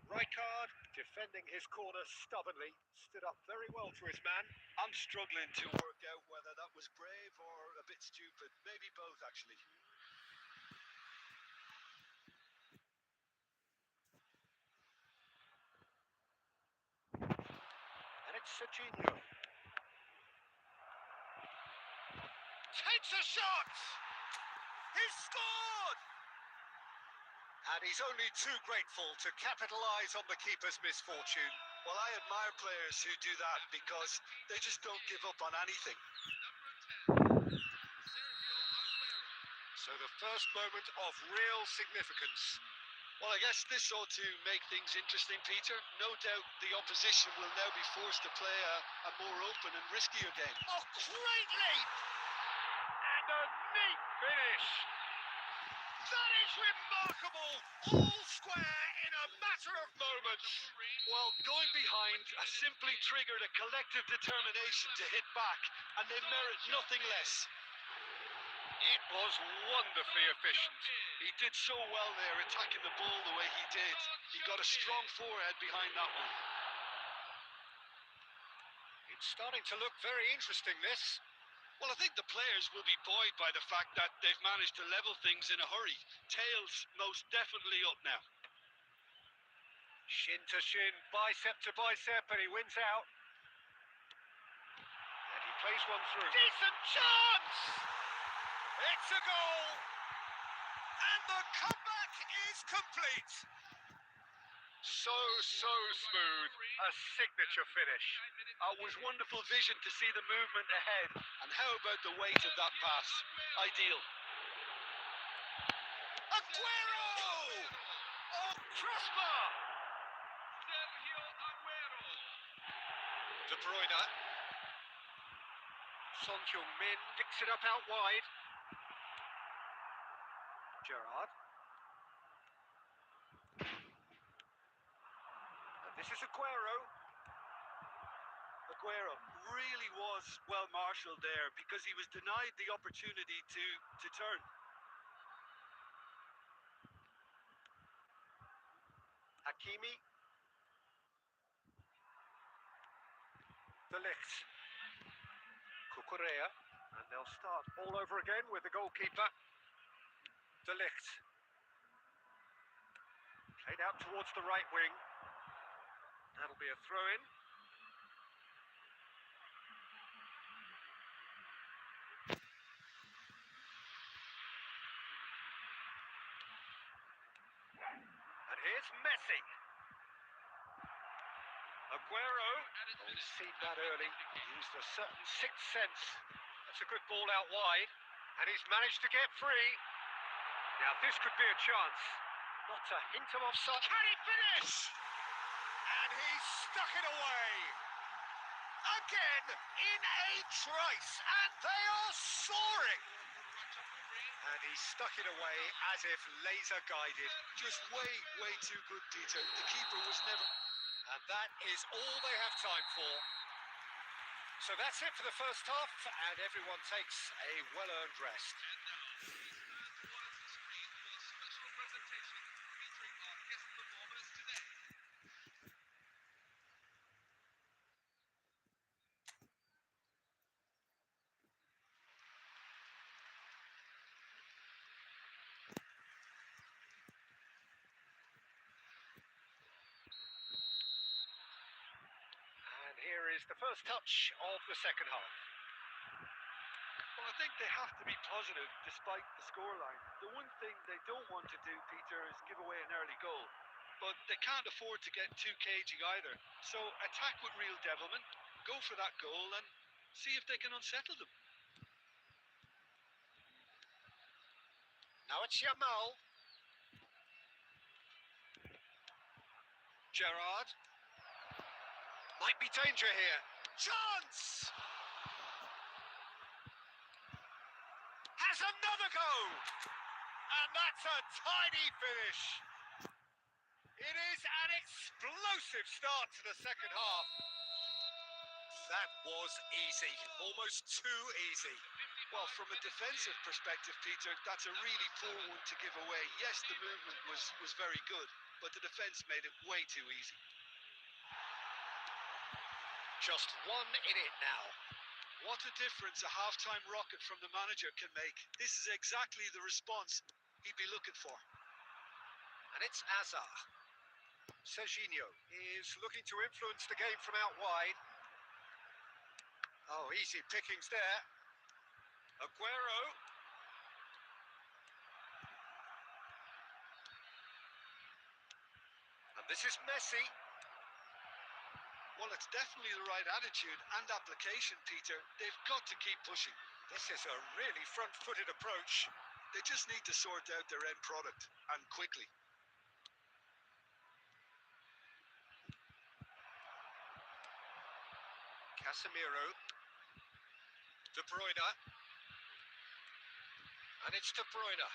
B: Rijkaard, defending his corner stubbornly, stood up very well to his man.
C: I'm struggling to work out whether that was brave or a bit stupid. Maybe both, actually.
B: And it's Serginho. Takes a shot! He's scored! And he's only too grateful to capitalise on the keeper's misfortune.
C: Well, I admire players who do that because they just don't give up on anything.
D: number 10, Sergio Aguero.
B: So the first moment of real significance.
C: Well, I guess this ought to make things interesting, Peter. No doubt the opposition will now be forced to play a more open and riskier game.
B: Oh, great leap! And a neat finish. That is remarkable! All square in a matter of moments.
C: Well, going behind has simply triggered a collective determination to hit back, and they merit nothing less.
B: It was wonderfully efficient.
C: He did so well there, attacking the ball the way he did. He got a strong forehead behind that one.
B: It's starting to look very interesting, this.
C: Well, I think the players will be buoyed by the fact that they've managed to level things in a hurry. Tails most definitely up now.
B: Shin to shin, bicep to bicep, and he wins out. And he plays one through. Decent chance! It's a goal! And the comeback is complete! So smooth. A signature finish.
C: It was wonderful vision to see the movement ahead. And how about the weight of that pass? Ideal.
B: Aguero! Oh, crossbar!
D: Sergio Aguero.
B: De Bruyne. Son Heung-min picks it up out wide. Gerrard. And this is Aguero.
C: Aguero really was well marshalled there because he was denied the opportunity to turn.
B: Hakimi. De Ligt. Cucurella. And they'll start all over again with the goalkeeper. De Ligt. Played out towards the right wing. That'll be a throw-in. And here's Messi. Aguero. Oh, he's seen that early. He used a certain sixth sense. That's a good ball out wide. And he's managed to get free. Now this could be a chance. Not a hint of offside. Can he finish? And he's stuck it away. Again in a trice. And they are soaring. And he stuck it away as if laser guided.
C: Just way too good, Peter. The keeper was never...
B: And that is all they have time for. So that's it for the first half, and everyone takes a well-earned rest.
D: Special presentation featuring our guest performers today.
B: And here is the first touch of the second half.
C: Well, I think they have to be positive despite the scoreline. The one thing they don't want to do, Peter, is give away an early goal. But they can't afford to get too cagey either. So attack with real devilment, go for that goal and see if they can unsettle them.
B: Now it's Yamal. Gerrard. Might be danger here. Chance! Has another go! And that's a tiny finish. It is an explosive start to the second half. That was easy, almost too easy.
C: Well, from a defensive perspective, Peter, that's a really poor one to give away. Yes, the movement was very good, but the defence made it way too easy.
B: Just one in it now.
C: What a difference a half-time rocket from the manager can make. This is exactly the response he'd be looking for.
B: And it's Azar. Serginho is looking to influence the game from out wide. Oh, easy pickings there. Aguero. And this is Messi.
C: Well, it's definitely the right attitude and application, Peter. They've got to keep pushing.
B: This is a really front-footed approach.
C: They just need to sort out their end product, and quickly.
B: Casemiro. De Bruyne. And it's De Bruyne.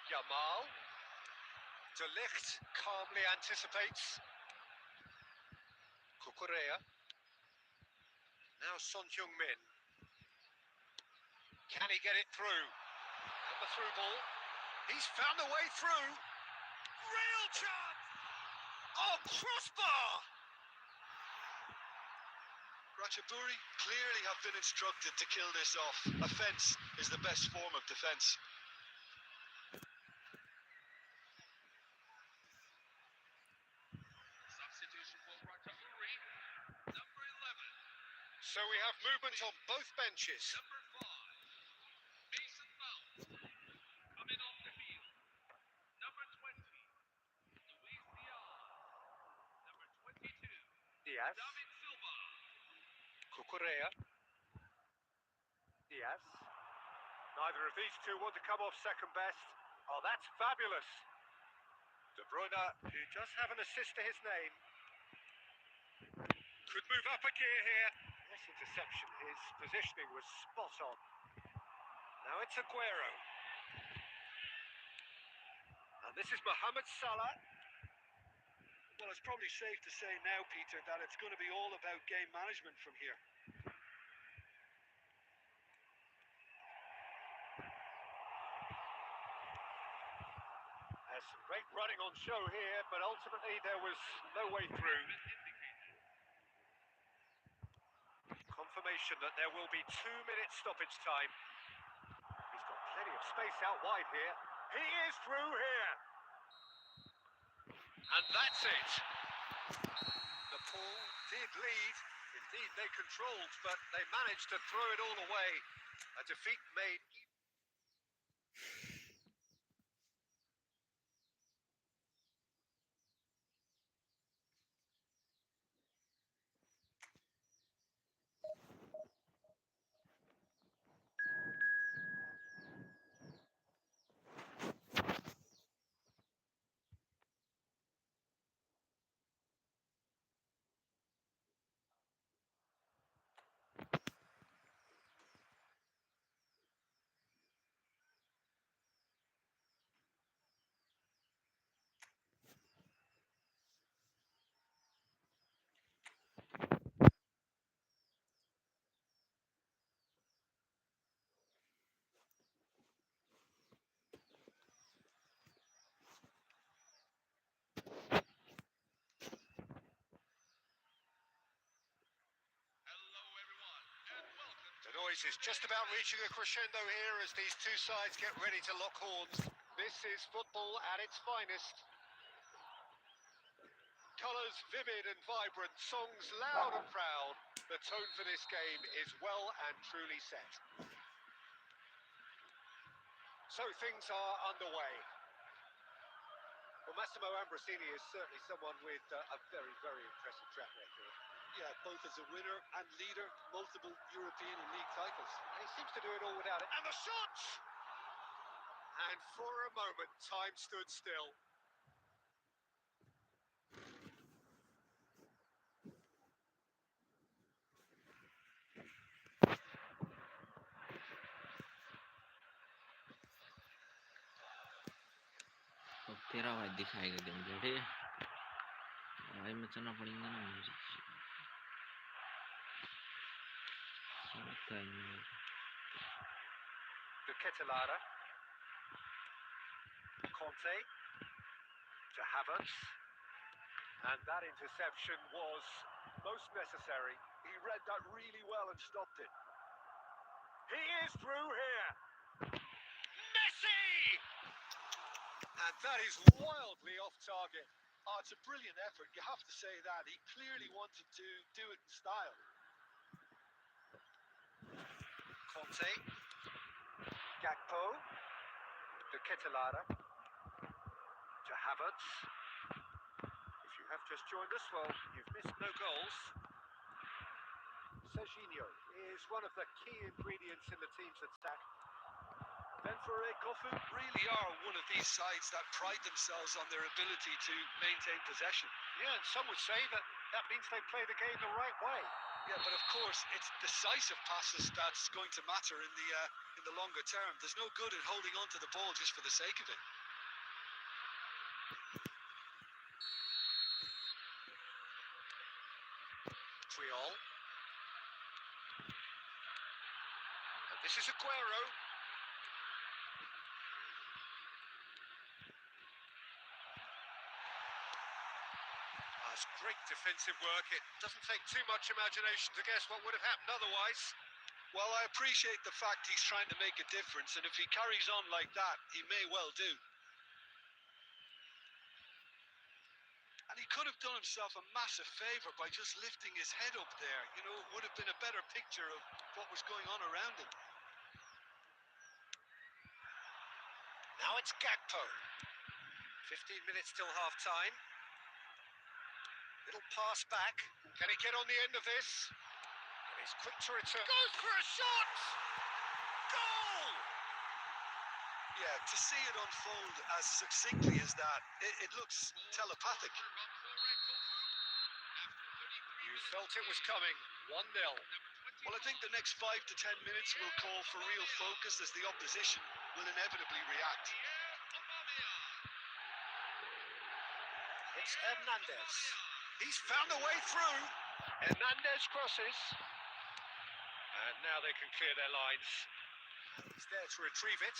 B: Yamal. De Ligt calmly anticipates. Cucurella. Now Son Heung-min. Can he get it through? And the through ball. He's found a way through. Real chance! Oh, crossbar!
C: Ratchaburi clearly have been instructed to kill this off. Offence is the best form of defence.
B: So we have movement on both benches.
D: Number 5, Mason Mount. Coming off the field. Number 20, Luis Diaz. Number 22,
B: Diaz,
D: David Silva.
B: Cucurella. Diaz. Neither of these two want to come off second best. Oh, that's fabulous. De Bruyne, who does have an assist to his name, could move up a gear here. This interception, his positioning was spot on. Now it's Aguero. And this is Mohamed Salah.
C: Well, it's probably safe to say now, Peter, that it's going to be all about game management from here.
B: There's some great running on show here, but ultimately there was no way through. Confirmation that there will be 2-minute stoppage time. He's got plenty of space out wide here. He is through here. And that's it. Nepal did lead. Indeed, they controlled, but they managed to throw it all away. A defeat made...
D: Hello, everyone, and welcome
B: The noise is just about reaching a crescendo here as these two sides get ready to lock horns. This is football at its finest. Colours vivid and vibrant, songs loud and proud. The tone for this game is well and truly set. So things are underway. Well, Massimo Ambrosini is certainly someone with a very, very impressive track record.
C: Yeah, both as a winner and leader, multiple European and league titles.
B: And he seems to do it all without it. And the shots! And for a moment, time stood still.
E: अब तेरा भाई दिखाएगा game ठीक है भाई मचना पड़ेगा ना मुझे
B: De Ketelada. Conte. To Havertz. And that interception was most necessary. He read that really well and stopped it. He is through here. Messi! And that is wildly off target.
C: Oh, it's a brilliant effort, you have to say that. He clearly wanted to do it in style.
B: Conte. Gakpo. De Ketelada. To Havertz. If you have just joined us, well, you've missed no goals. Serginho is one of the key ingredients in the team's attack. Then for Kofu.
C: Really are one of these sides that pride themselves on their ability to maintain possession.
B: Yeah, and some would say that that means they play the game the right way.
C: Yeah, but of course, it's decisive passes that's going to matter in the longer term. There's no good in holding on to the ball just for the sake of it.
B: Triol. And this is Aguero. That's great defensive work. It doesn't take too much imagination to guess what would have happened otherwise.
C: Well, I appreciate the fact he's trying to make a difference, and if he carries on like that, he may well do. And he could have done himself a massive favour by just lifting his head up there. You know, it would have been a better picture of what was going on around him.
B: Now it's Gakpo. 15 minutes till half-time. Little pass back. Can he get on the end of this? And he's quick to return. Goes for a shot! Goal!
C: Yeah, to see it unfold as succinctly as that, it looks telepathic.
B: You felt it was coming. 1-0.
C: Well, I think the next 5 to 10 minutes will call for real focus as the opposition will inevitably react.
B: It's Hernandez. He's found a way through. Hernandez crosses. And now they can clear their lines. He's there to retrieve it.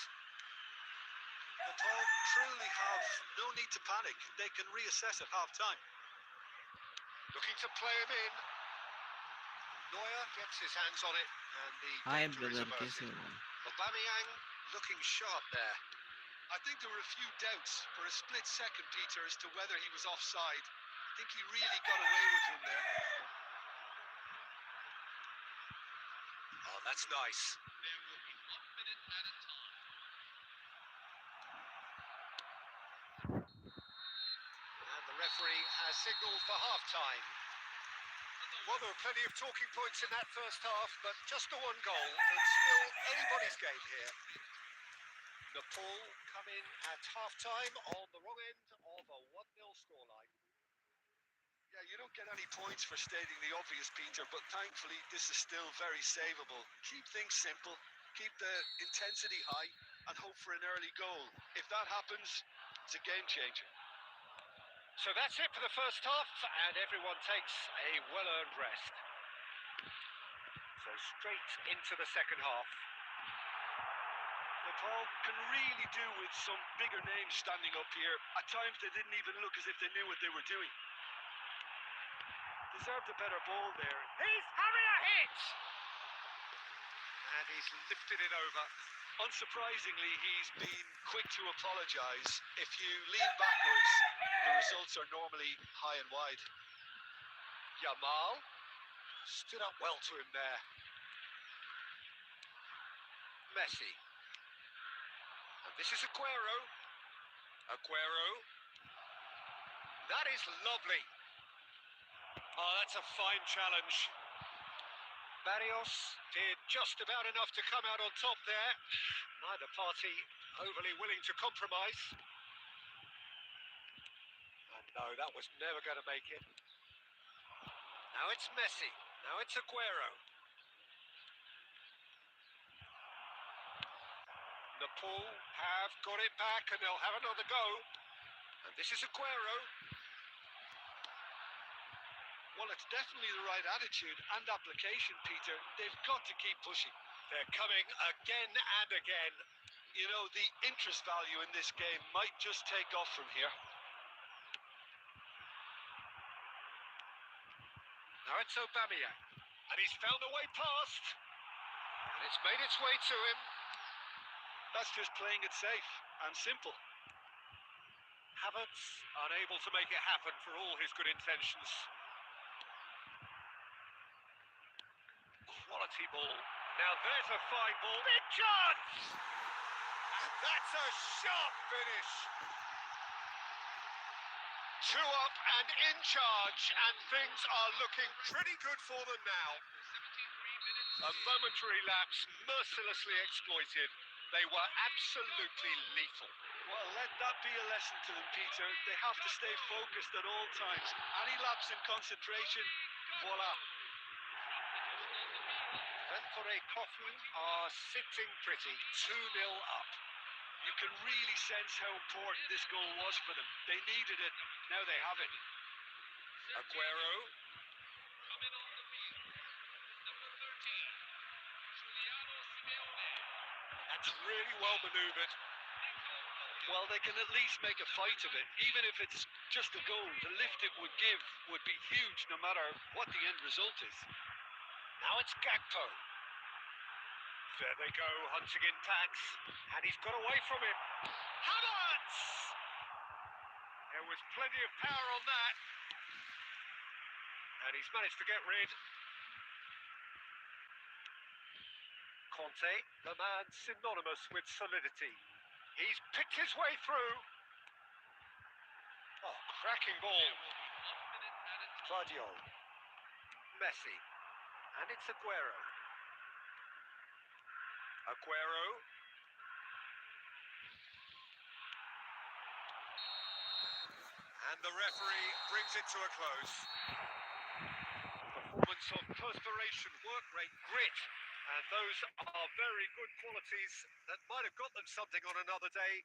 C: The Paul truly have no need to panic. They can reassess at half-time.
B: Looking to play him in. Neuer gets his hands on it. And the
E: Hi
B: danger is
E: brother,
B: averted.
E: कैसे हो?
B: Aubameyang looking sharp there.
C: I think there were a few doubts for a split second, Peter, as to whether he was offside. I think he really got away with him there.
B: Oh, that's nice.
D: There will be 1 minute at a time.
B: And the referee has signalled for half-time. Well, there were plenty of talking points in that first half, but just the one goal. It's still anybody's game here. Nepal come in at half-time on the wrong end of a 1-0 scoreline.
C: Yeah, you don't get any points for stating the obvious, Peter, but thankfully this is still very savable. Keep things simple, keep the intensity high, and hope for an early goal. If that happens, it's a game changer.
B: So that's it for the first half, and everyone takes a well-earned rest. So straight into the second half.
C: Nepal can really do with some bigger names standing up here. At times they didn't even look as if they knew what they were doing. Deserved a better ball there.
B: He's having a hit! And he's lifted it over.
C: Unsurprisingly, he's been quick to apologise. If you lean backwards, the results are normally high and wide.
B: Yamal stood up well to him there. Messi. And this is Aguero. Aguero. That is lovely. Oh, that's a fine challenge. Barrios did just about enough to come out on top there. Neither party overly willing to compromise. And no, that was never going to make it. Now it's Messi. Now it's Aguero. Nepal have got it back and they'll have another go. And this is Aguero.
C: Well, it's definitely the right attitude and application, Peter. They've got to keep pushing.
B: They're coming again and again.
C: You know, the interest value in this game might just take off from here.
B: Now it's Aubameyang. And he's found a way past. And it's made its way to him.
C: That's just playing it safe and simple.
B: Havertz unable to make it happen for all his good intentions. Quality ball. Now there's a fine ball. Big chance! And that's a sharp finish. 2 up and in charge, and things are looking pretty good for them now.
D: 73 minutes.
B: A momentary lapse mercilessly exploited. They were absolutely lethal.
C: Well, let that be a lesson to them, Peter. They have to stay focused at all times. Any lapse in concentration, voila.
B: Ventore Kofu are sitting pretty, 2-0 up.
C: You can really sense how important this goal was for them. They needed it. Now they have it.
B: Aguero.
D: Coming on the field. Number 13. Giuliano Simeone.
B: That's really well manoeuvred.
C: Well, they can at least make a fight of it. Even if it's just a goal, the lift it would give would be huge no matter what the end result is.
B: Now it's Gakpo. There they go, hunting in packs. And he's got away from him. Havertz! There was plenty of power on that. And he's managed to get rid. Conte, the man synonymous with solidity. He's picked his way through. Oh, cracking ball.
D: There will be 1 minute added time.
B: Guardiola. Messi. And it's Aguero. Aguero. And the referee brings it to a close. Performance of perspiration, work rate, grit. And those are very good qualities that might have got them something on another day.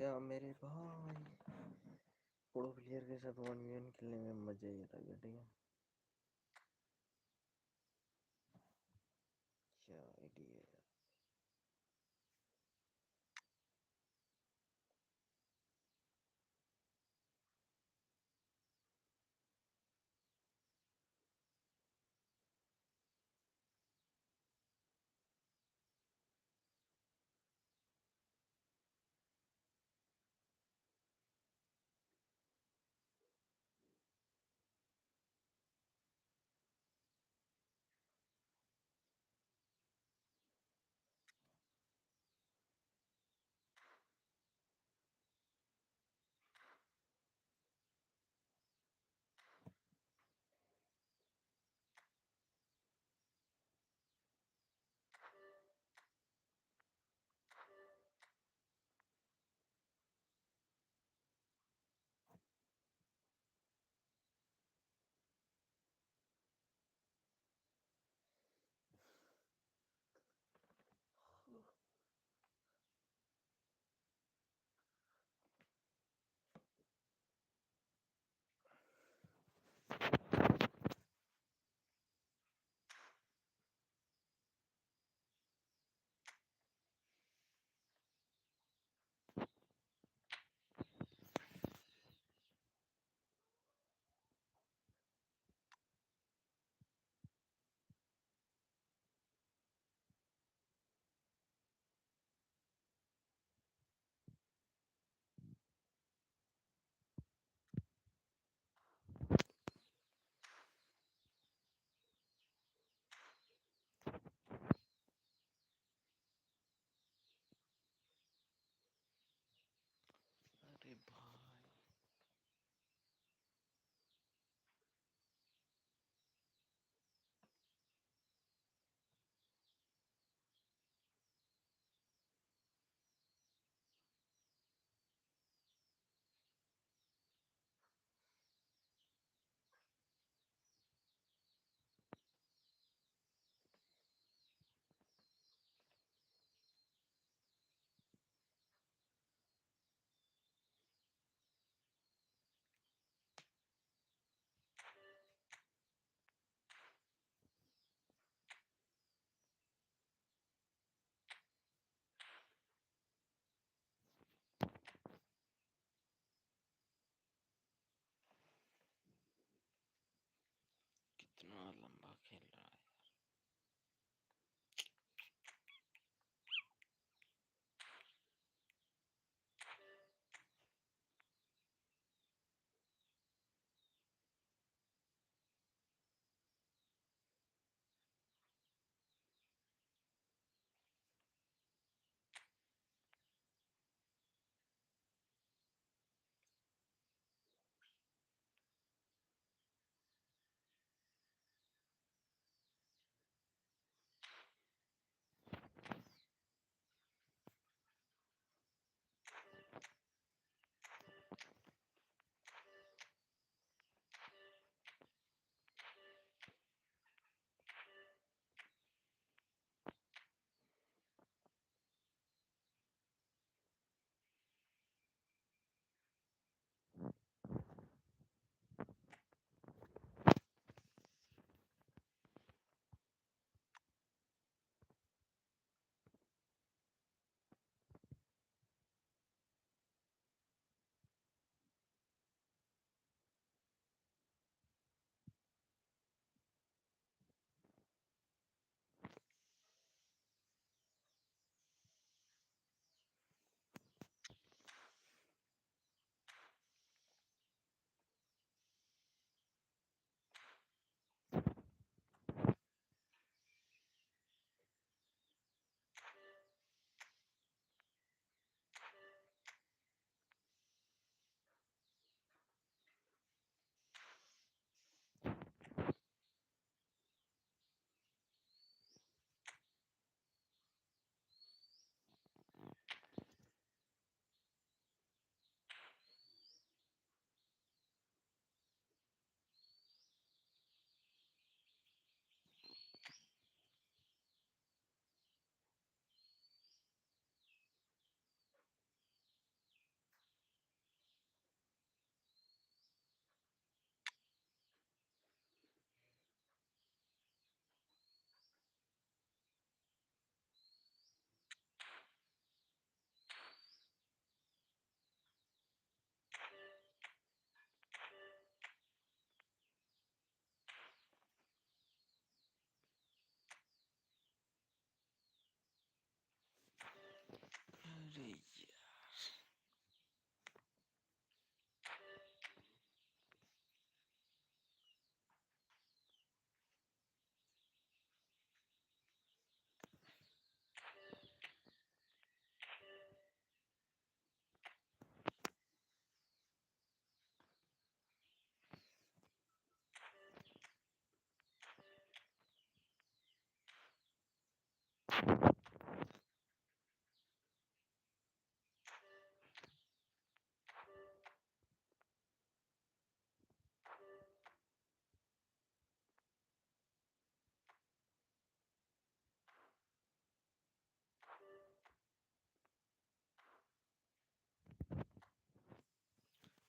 E: जा मेरे भाई, pro player के साथ 1v1 खेलने में मजा ही आता है। ठीक है, क्या आइडिया है।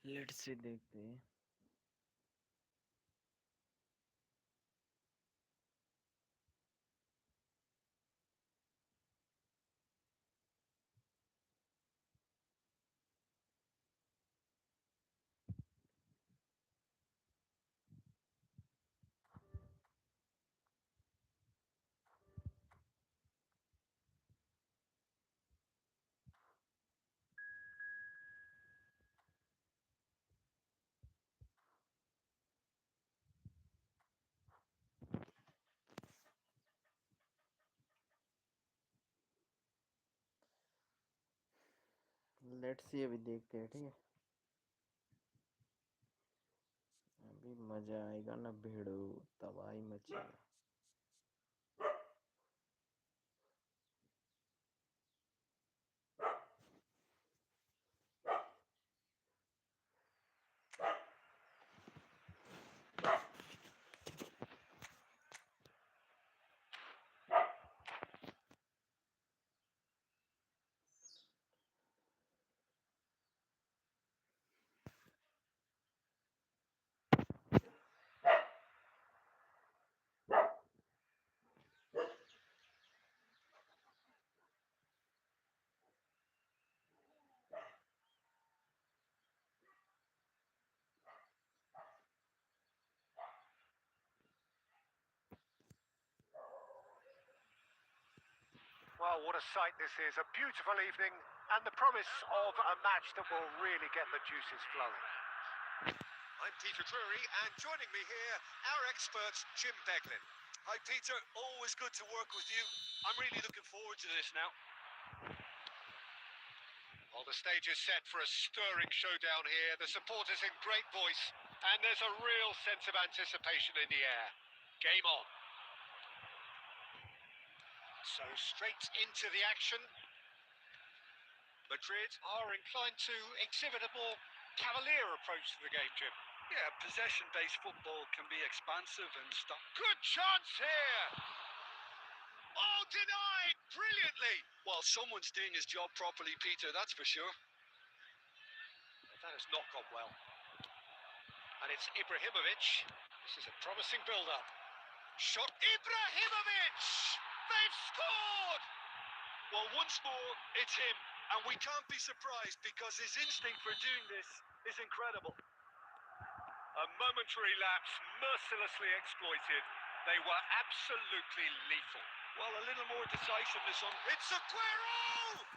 E: लेट्स सी देखते हैं। लेट्स सी अभी देखते हैं, ठीक है। अभी मजा आएगा ना भिड़ो, तबाही मचेगा।
B: Well, what a sight this is. A beautiful evening and the promise of a match that will really get the juices flowing. I'm Peter Drury, and joining me here, our expert, Jim Beglin.
C: Hi, Peter. Always good to work with you. I'm really looking forward to this now.
B: Well, the stage is set for a stirring showdown here. The supporters in great voice, and there's a real sense of anticipation in the air. Game on. So straight into the action. Madrid are inclined to exhibit a more cavalier approach to the game, Jim.
C: Yeah, possession-based football can be expansive and stop.
B: Good chance here! Oh, denied brilliantly!
C: Well, someone's doing his job properly, Peter, that's for sure.
B: That has not gone well. And it's Ibrahimovic. This is a promising build-up. Shot Ibrahimovic! They've scored!
C: Well, once more, it's him. And we can't be surprised because his instinct for doing this is incredible.
B: A momentary lapse mercilessly exploited. They were absolutely lethal.
C: Well, a little more decisiveness on...
B: It's Aguero!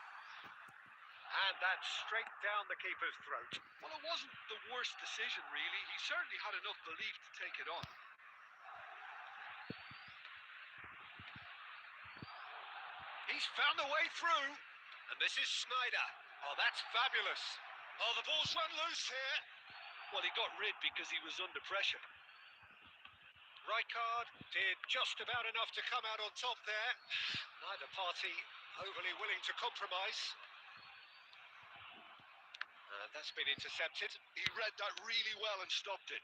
B: And that's straight down the keeper's throat.
C: Well, it wasn't the worst decision, really. He certainly had enough belief to take it on.
B: He's found the way through. And this is Snyder. Oh, that's fabulous. Oh, the ball's run loose here.
C: Well, he got rid because he was under pressure.
B: Rijkaard did just about enough to come out on top there. Neither party overly willing to compromise. That's been intercepted.
C: He read that really well and stopped it.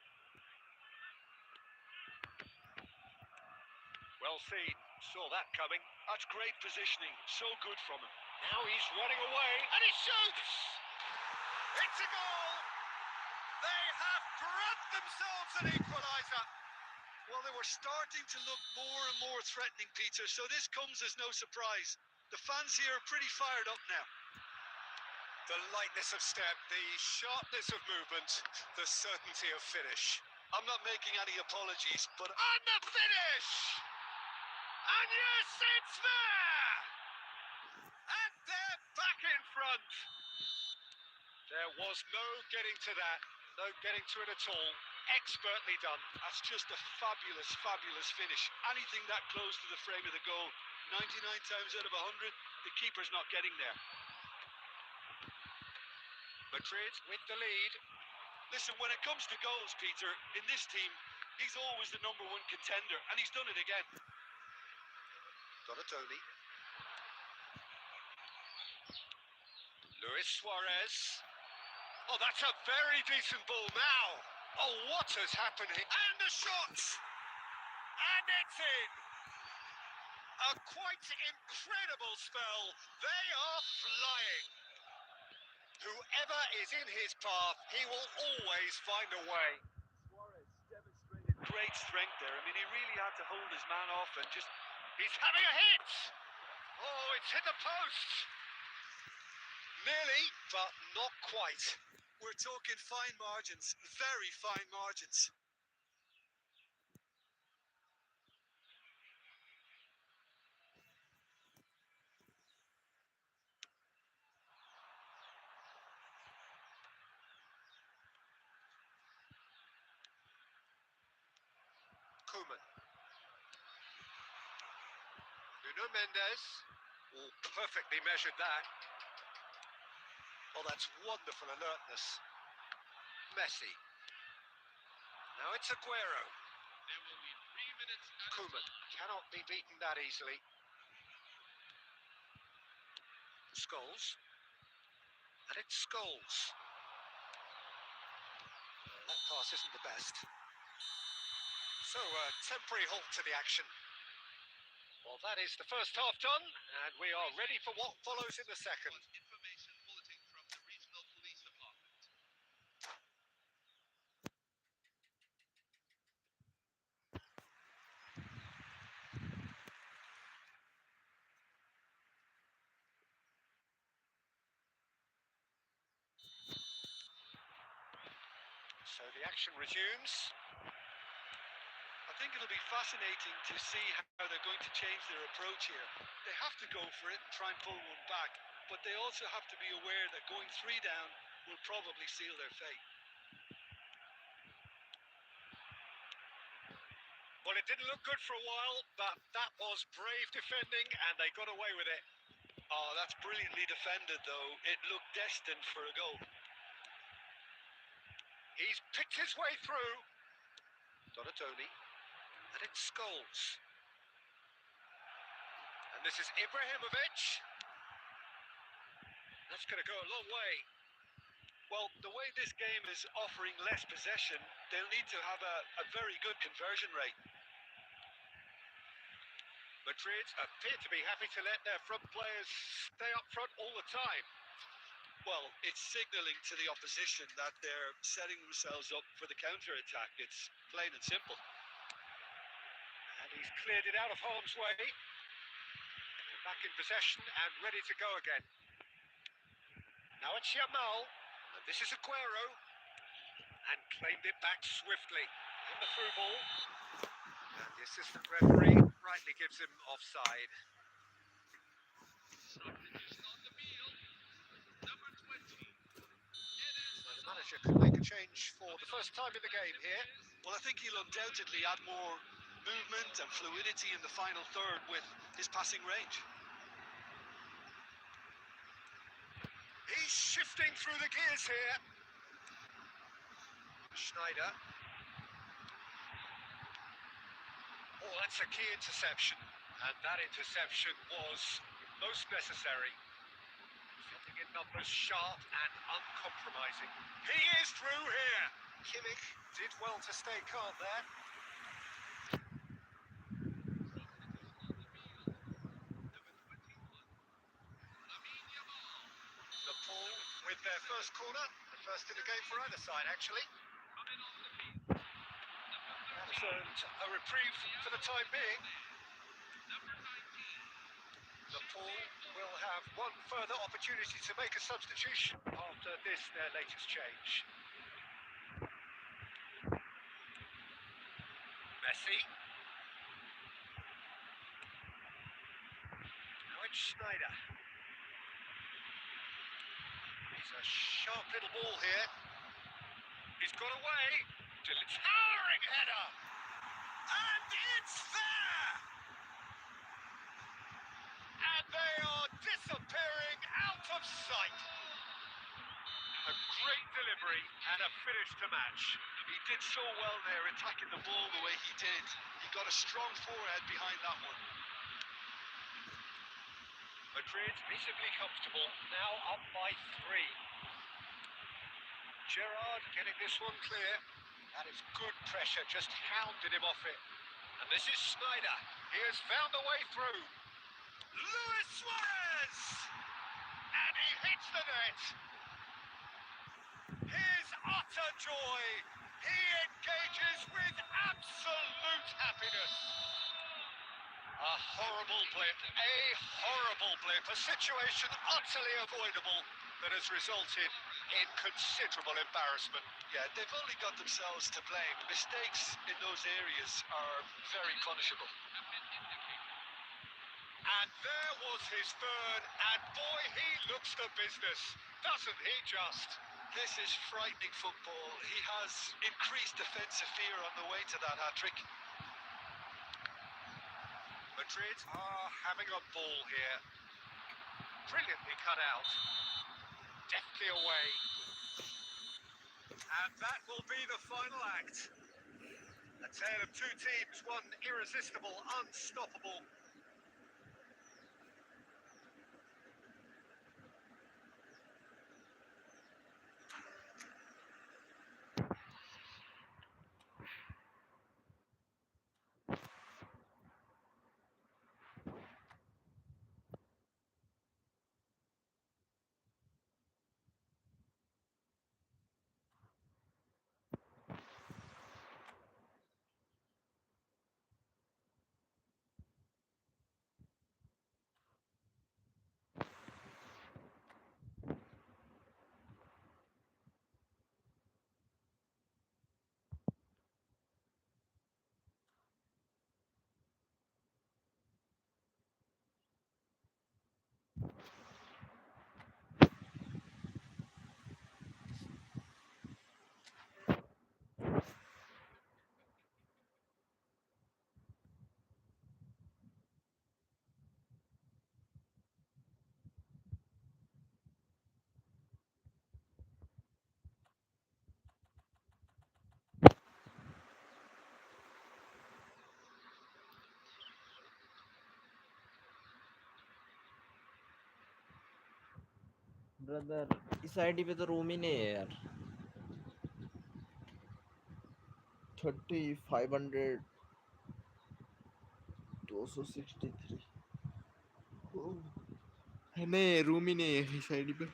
B: Well seen. Saw that coming.
C: That's great positioning. So good from him.
B: Now he's running away. And he shoots! It's a goal! They have brought themselves an equaliser.
C: Well, they were starting to look more and more threatening, Peter, so this comes as no surprise. The fans here are pretty fired up now.
B: The lightness of step, the sharpness of movement, the certainty of finish.
C: I'm not making any apologies, but...
B: And the finish! And yes, it's there! And they're back in front. There was no getting to that, no getting to it at all. Expertly done.
C: That's just a fabulous, fabulous finish. Anything that close to the frame of the goal, 99 times out of 100, the keeper's not getting there.
B: Madrid with the lead.
C: Listen, when it comes to goals, Peter, in this team, he's always the #1 contender, and he's done it again.
B: Donatoni. Luis Suarez. Oh, that's a very decent ball now. Oh, what has happened here? And the shots! And it's in! A quite incredible spell. They are flying. Whoever is in his path, he will always find a way.
C: Suarez demonstrated great strength there. I mean, he really had to hold his man off and just...
B: He's having a hit! Oh, it's hit the post! Nearly, but not quite.
C: We're talking fine margins, very fine margins.
B: Koeman. Nuno Mendes. Oh, perfectly measured that. Oh, that's wonderful alertness. Messi. Now it's Aguero.
D: There will be 3 minutes at
B: Koeman cannot be beaten that easily. Scholes. And it's Scholes. That pass isn't the best. So, temporary halt to the action. Well, that is the first half done, and we are ready for what follows in the second.
D: was information bulletin from the regional police department.
B: So the action resumes.
C: I think it'll be fascinating to see how they're going to change their approach here. They have to go for it and try and pull one back, but they also have to be aware that going 3 down will probably seal their fate.
B: Well, it didn't look good for a while, but that was brave defending, and they got away with it.
C: Oh, that's brilliantly defended, though. It looked destined for a goal.
B: He's picked his way through. Donatoni. And it's Scholes. And this is Ibrahimovic. That's going to go a long way.
C: Well, the way this game is offering less possession, they'll need to have a very good conversion rate.
B: Madrid appear to be happy to let their front players stay up front all the time.
C: Well, it's signalling to the opposition that they're setting themselves up for the counter-attack. It's plain and simple.
B: And he's cleared it out of harm's way. They're back in possession and ready to go again. Now it's Yamal. And this is Aguero. And claimed it back swiftly. And the through ball. And the assistant referee rightly gives him offside.
D: Substitution on the field. Number 20.
B: The manager could make a change for the first time in the game here.
C: Well, I think he'll undoubtedly add more movement and fluidity in the final third with his passing range.
B: He's shifting through the gears here. Schneider. Oh, that's a key interception. And that interception was most necessary. Setting in numbers sharp and uncompromising. He is through here. Kimmich did well to stay calm there. The ball with their first corner. The first in the game for either side, actually. That's a reprieve for the time being. Paul will have one further opportunity to make a substitution after this, their latest change. Messi. Now it's Schneider. He's a sharp little ball here. He's got away. Towering header. And it's there! And they are disappearing out of sight. A great delivery and a finish to match.
C: He did so well there, attacking the ball the way he did. He got a strong forehead behind that one.
B: Madrid reasonably comfortable, now up by 3. Gerrard getting this one clear. That is good pressure, just hounded him off it. And this is Snyder. He has found a way through. Luis Suarez! And he hits the net. His utter joy. He engages with absolute happiness. A horrible blip, a situation utterly avoidable that has resulted in considerable embarrassment.
C: Yeah, they've only got themselves to blame. Mistakes in those areas are very punishable.
B: And there was his third, and boy, he looks the business, doesn't he just?
C: This is frightening football. He has increased defensive fear on the way to that hat-trick.
B: Madrid are having a ball here. Brilliantly cut out. Deftly away. And that will be the final act. A tale of two teams, one irresistible, unstoppable.
E: Brother इस ID पे तो room ही नहीं है यार 3500 263 नहीं room ही नहीं है इस आईडी पे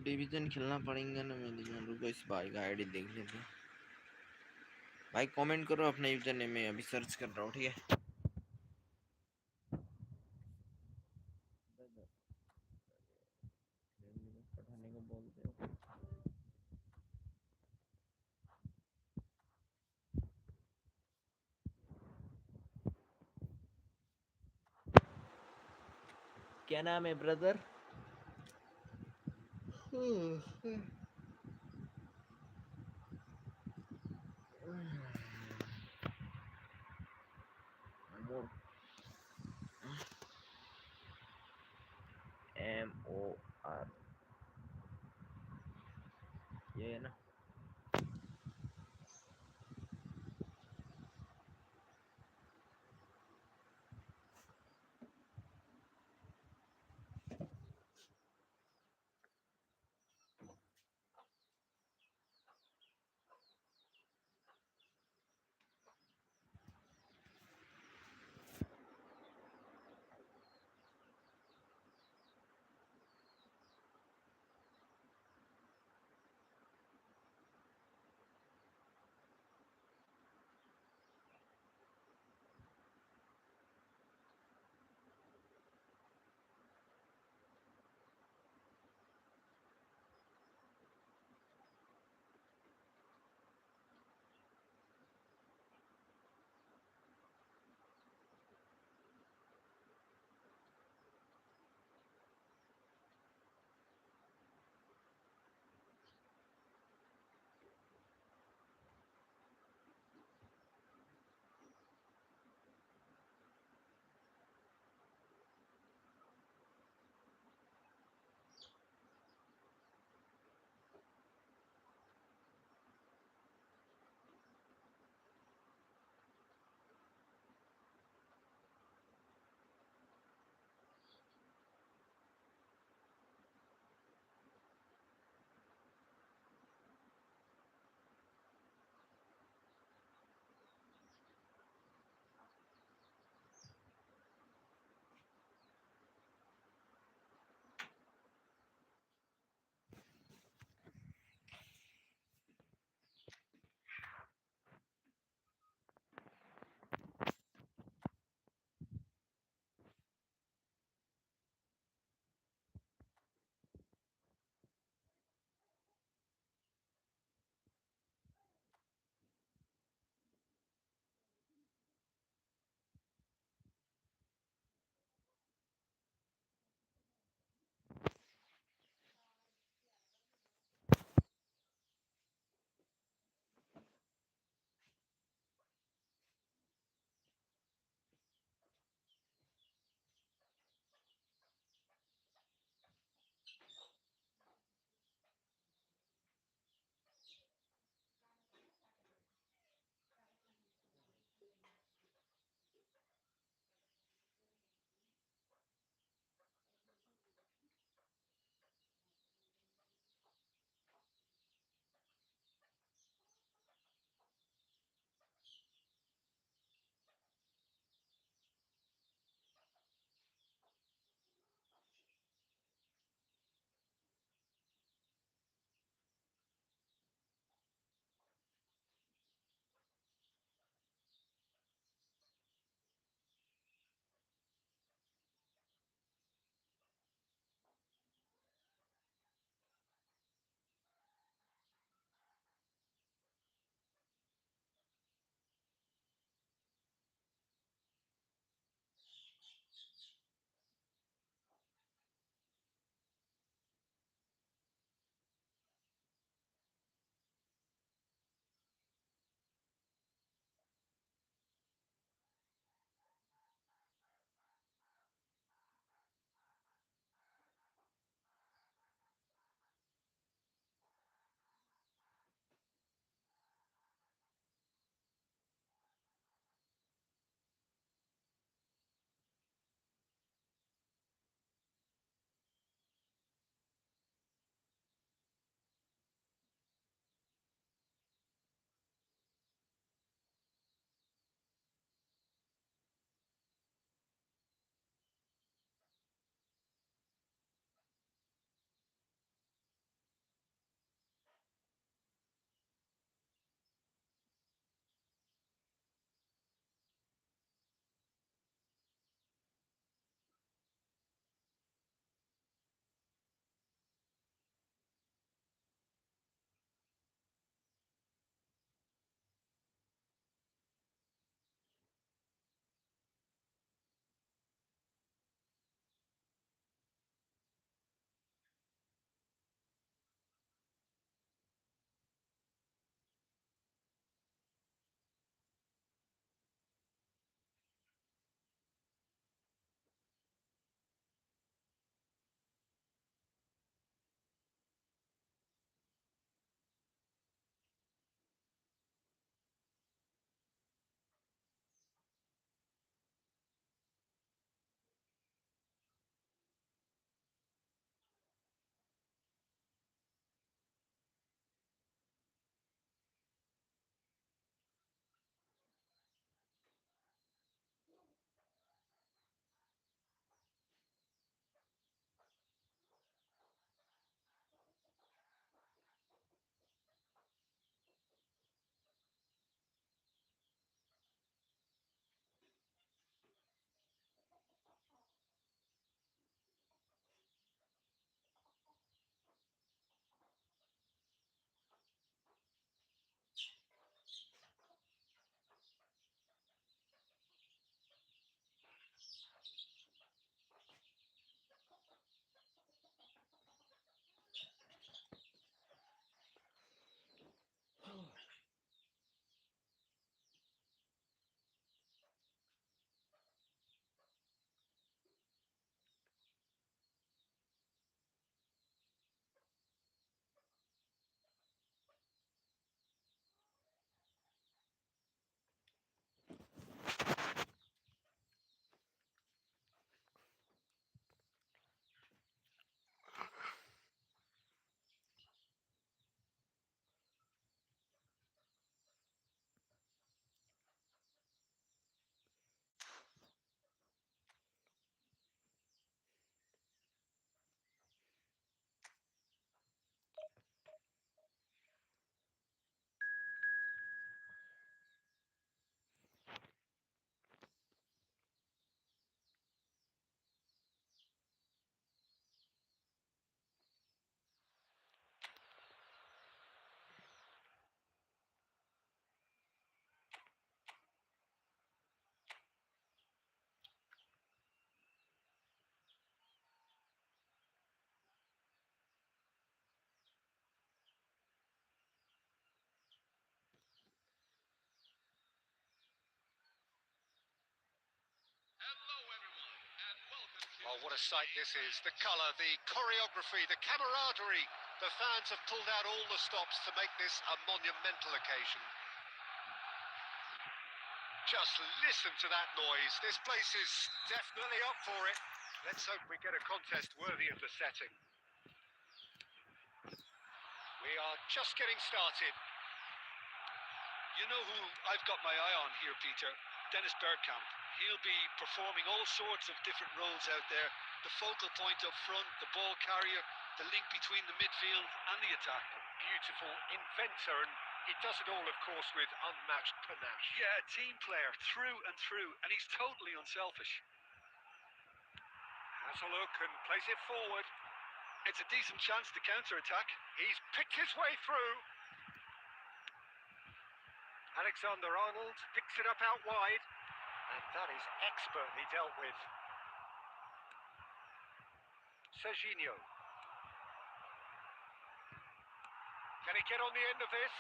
E: डिवीजन खेलना पड़ेगा ना मेरे लिए रुको इस भाई का आईडी देख लेते हैं भाई कमेंट करो अपने यूजर नेम में अभी सर्च कर रहा हूँ ठीक है पढ़ाने को बोलते हो क्या नाम है ब्रदर MOR ये है ना
B: Wow, what a sight this is. The colour, the choreography, the camaraderie. The fans have pulled out all the stops to make this a monumental occasion. Just listen to that noise. This place is definitely up for it. Let's hope we get a contest worthy of the setting. We are just getting started.
C: You know who I've got my eye on here, Peter? Dennis Bergkamp. He'll be performing all sorts of different roles out there. The focal point up front, the ball carrier, the link between the midfield and the attack.
B: Beautiful inventor, and he does it all, of course, with unmatched panache.
C: Yeah, a team player through and through, and he's totally unselfish.
B: Has a look and plays it forward.
C: It's a decent chance to counter-attack.
B: He's picked his way through. Alexander-Arnold picks it up out wide, and that is expertly dealt with. Serginho. Can he get on the end of this?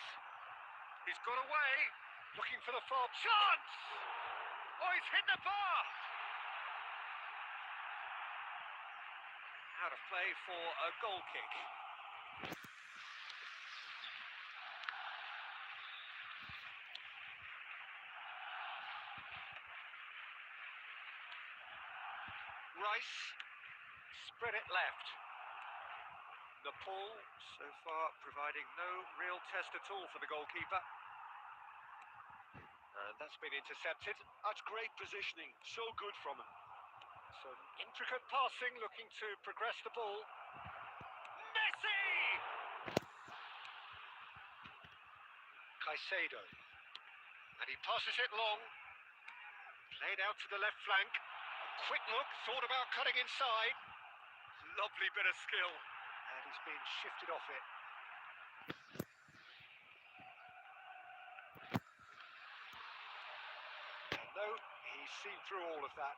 B: He's got away, looking for the far chance! Oh, he's hit the bar! Out of play for a goal kick. Rice, spread it left. Nepal, so far providing no real test at all for the goalkeeper. And that's been intercepted.
C: That's great positioning, so good from him.
B: Some intricate passing, looking to progress the ball. Messi! Caicedo. And he passes it long. Played out to the left flank. A quick look, thought about cutting inside. Lovely bit of skill. And he's been shifted off it. No, he's seen through all of that.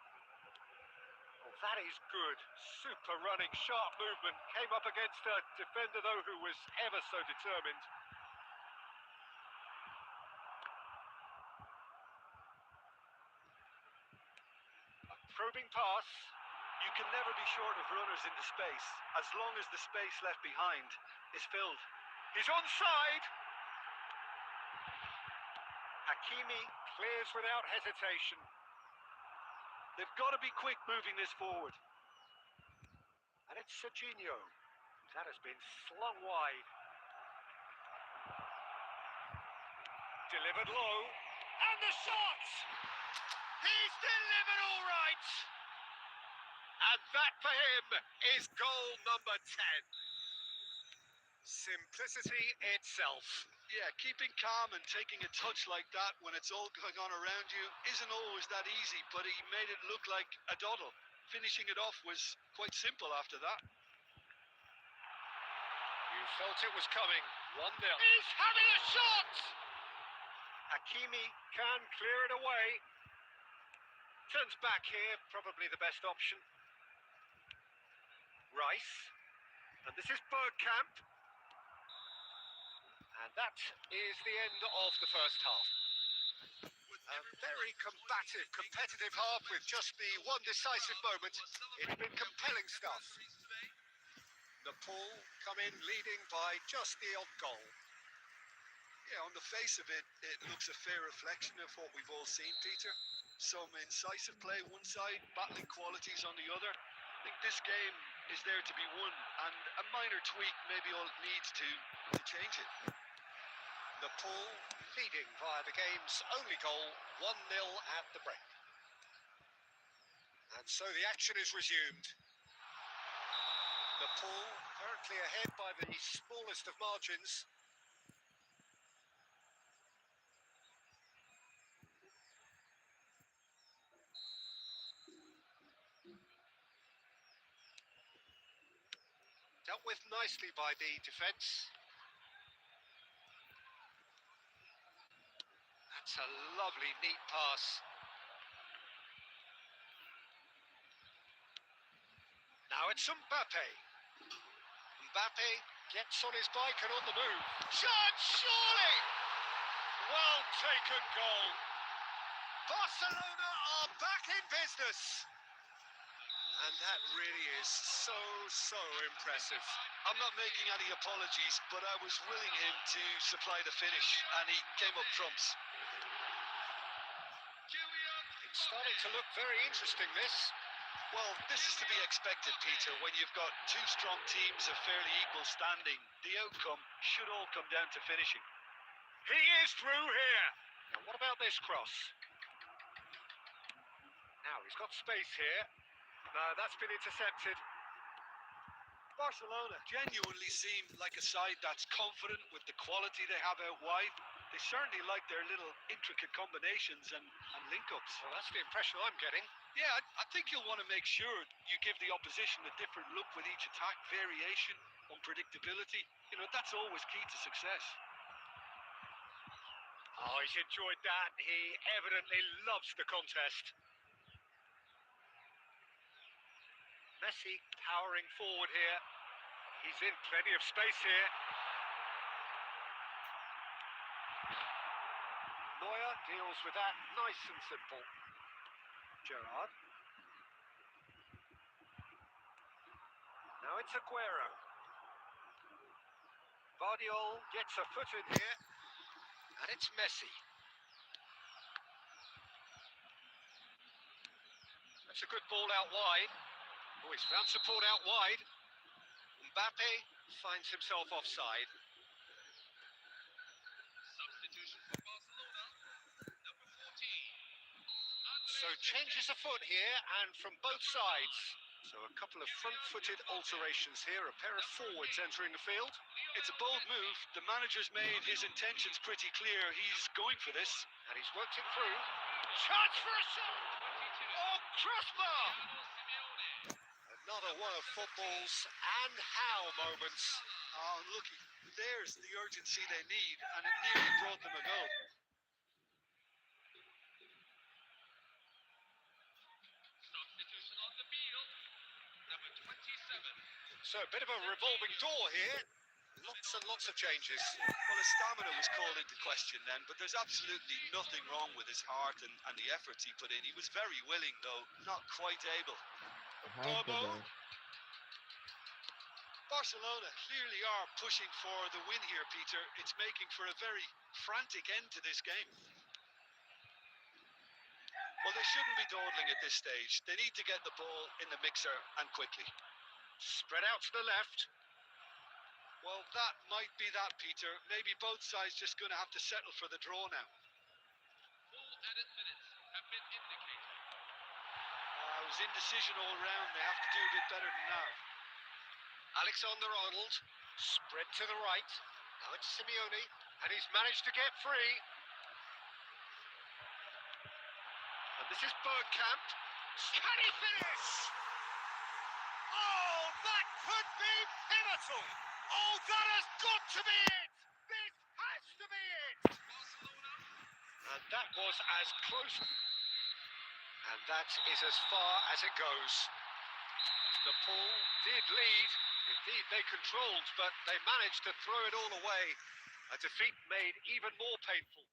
B: Well, that is good. Super running, sharp movement. Came up against a defender, though, who was ever so determined. A probing pass.
C: You can never be short of runners into space, as long as the space left behind is filled.
B: He's onside. Hakimi clears without hesitation.
C: They've got to be quick moving this forward.
B: And it's Serginho. That has been slung wide. Delivered low. And the shot! He's delivered all right! And that for him is goal number 10. Simplicity itself.
C: Yeah, keeping calm and taking a touch like that when it's all going on around you isn't always that easy, but he made it look like a doddle. Finishing it off was quite simple after that.
B: You felt it was coming. 1-0. He's having a shot! Hakimi can clear it away. Turns back here, probably the best option. Rice. And this is Bergkamp. And that is the end of the first half. A very combative, competitive half with just the one decisive moment. It's been compelling stuff. Nepal come in leading by just the odd goal.
C: Yeah, on the face of it, it looks a fair reflection of what we've all seen, Peter. Some incisive play one side, battling qualities on the other. I think this game is there to be won, and a minor tweak may be all it needs to change it.
B: Nepal leading via the game's only goal, 1-0 at the break. And so the action is resumed. Nepal currently ahead by the smallest of margins. Dealt with nicely by the defence. That's a lovely, neat pass. Now it's Mbappe. Mbappe gets on his bike and on the move. Chance, surely! Well taken goal. Barcelona are back in business.
C: And that really is so impressive. I'm not making any apologies, but I was willing him to supply the finish, and he came up trumps.
B: It's starting to look very interesting, this.
C: Well, this is to be expected, Peter. When you've got two strong teams of fairly equal standing, the outcome should all come down to finishing.
B: He is through here. Now, what about this cross? Now, he's got space here. No, that's been intercepted.
C: Barcelona genuinely seem like a side that's confident with the quality they have out wide. They certainly like their little intricate combinations and link-ups.
B: Well, that's the impression I'm getting.
C: Yeah, I think you'll want to make sure you give the opposition a different look with each attack, variation, unpredictability. You know, that's always key to success.
B: Oh, he's enjoyed that. He evidently loves the contest. Messi powering forward here. He's in plenty of space here. Neuer deals with that nice and simple. Gerrard. Now it's Aguero. Guardiola gets a foot in here. And it's Messi. That's a good ball out wide. Oh, he's found support out wide. Mbappe finds himself offside.
D: Substitution for Barcelona, number 14.
B: So changes a foot here and from both sides. So a couple of front-footed alterations here, a pair of forwards entering the field.
C: It's a bold move. The manager's made his intentions pretty clear. He's going for this.
B: And he's worked it through. Chance for a shot! Oh, crossbar! Another one of football's and how moments.
C: Oh, looky, there's the urgency they need, and it nearly brought them a goal.
D: Substitution on the field, number 27.
B: So a bit of a revolving door here. Lots and lots of changes.
C: Well, his stamina was called into question then, but there's absolutely nothing wrong with his heart and the efforts he put in. He was very willing, though, not quite able.
E: Bobo.
C: Barcelona clearly are pushing for the win here, Peter. It's making for a very frantic end to this game. Well, they shouldn't be dawdling at this stage. They need to get the ball in the mixer and quickly.
B: Spread out to the left.
C: Well, that might be that, Peter. Maybe both sides just going to have to settle for the draw now.
D: Full added minutes have been indicated.
C: It was indecision all round. They have to do a bit better than that.
B: Alexander-Arnold, spread to the right. Now it's Simeone, and he's managed to get free. And this is Bergkamp. Can he finish? Oh, that could be pivotal. Oh, that has got to be it. This has to be it.
D: Barcelona,
B: And that was as close. And that is as far as it goes. Nepal did lead. Indeed, they controlled, but they managed to throw it all away. A defeat made even more painful.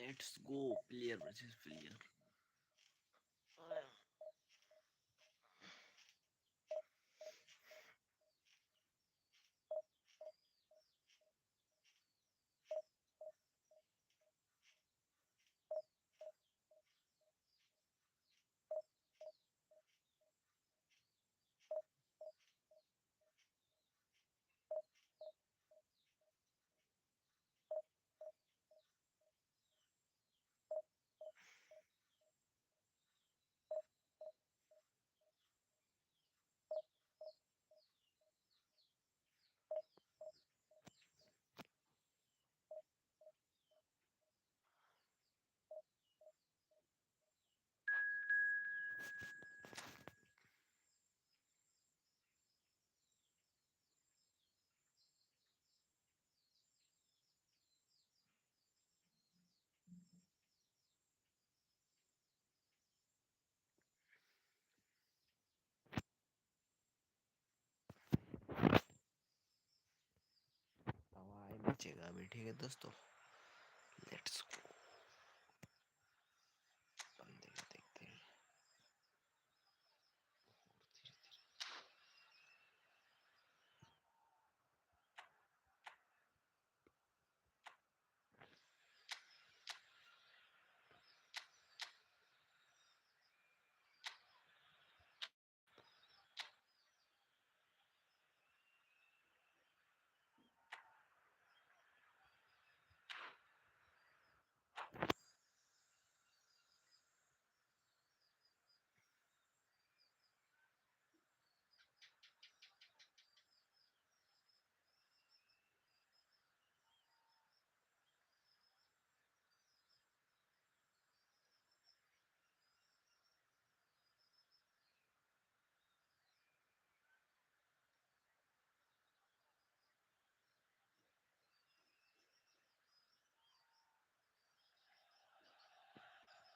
E: Let's go. Player versus player. हवाएं बचेगा अभी, ठीक है दोस्तों। Let's go. बंदे को देखते हैं।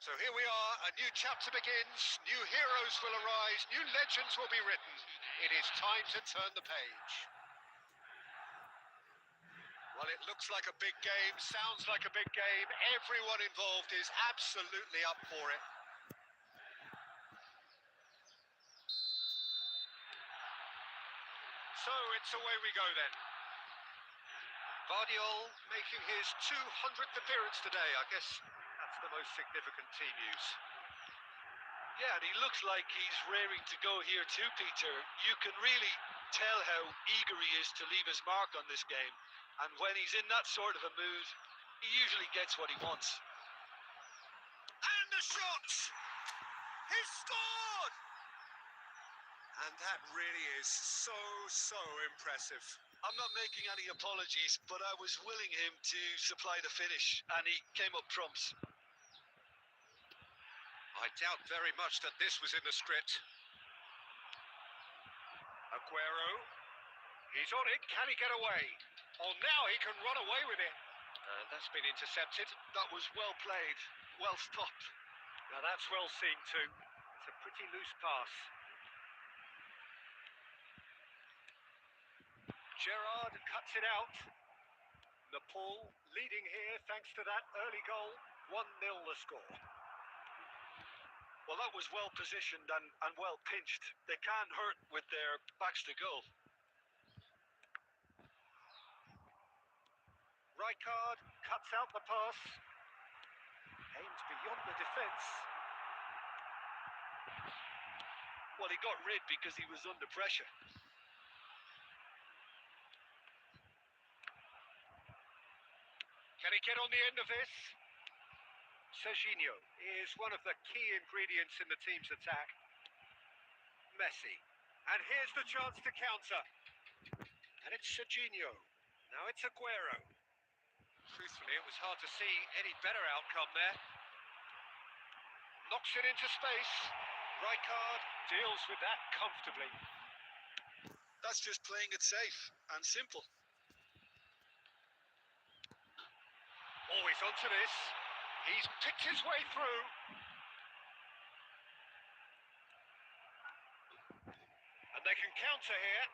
B: So here we are, a new chapter begins, new heroes will arise, new legends will be written. It is time to turn the page. Well, it looks like a big game, sounds like a big game. Everyone involved is absolutely up for it. So it's away we go then. Vardiol making his 200th appearance today. I guess that's the most significant team news.
C: Yeah, and he looks like he's raring to go here too, Peter. You can really tell how eager he is to leave his mark on this game. And when he's in that sort of a mood, he usually gets what he wants.
B: And the shot! He's scored! And that really is so impressive.
C: I'm not making any apologies, but I was willing him to supply the finish, and he came up trumps.
B: I doubt very much that this was in the script. Aguero. He's on it. Can he get away? Oh, now he can run away with it. And that's been intercepted.
C: That was well played, well stopped.
B: Now that's well seen too. It's a pretty loose pass. Gerrard cuts it out. Nepal leading here thanks to that early goal. 1-0 the score.
C: Well, that was well positioned and well pinched. They can hurt with their backs to goal.
B: Rijkaard cuts out the pass. Aims beyond the defence.
C: Well, he got rid because he was under pressure.
B: Can he get on the end of this? Serginho is one of the key ingredients in the team's attack. Messi. And here's the chance to counter. And it's Serginho. Now it's Aguero. Truthfully, it was hard to see any better outcome there. Knocks it into space. Rijkaard deals with that comfortably.
C: That's just playing it safe and simple.
B: Always onto this. He's picked his way through. And they can counter here.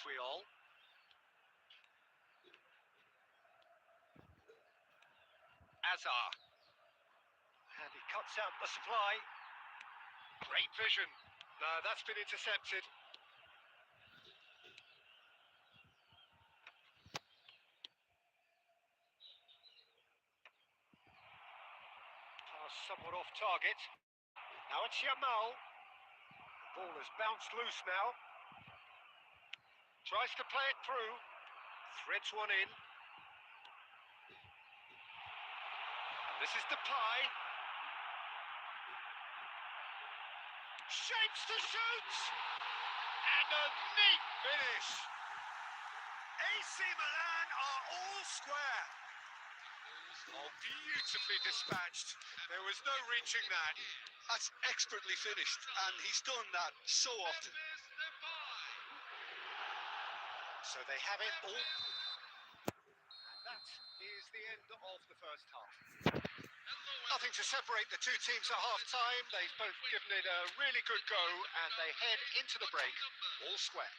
B: Triol. Hazard. And he cuts out the supply. Great vision. No, that's been intercepted. Pass somewhat off target. Now it's Yamal. The ball has bounced loose now. Tries to play it through. Threads one in. This is Depay. Shapes to shoot! And a neat finish. AC Milan are all square. Oh, beautifully dispatched. There was no reaching that.
C: That's expertly finished, and he's done that so often.
B: So they have it all. And that is the end of the first half. Nothing to separate the two teams at half-time. They've both given it a really good go, and they head into the break all square.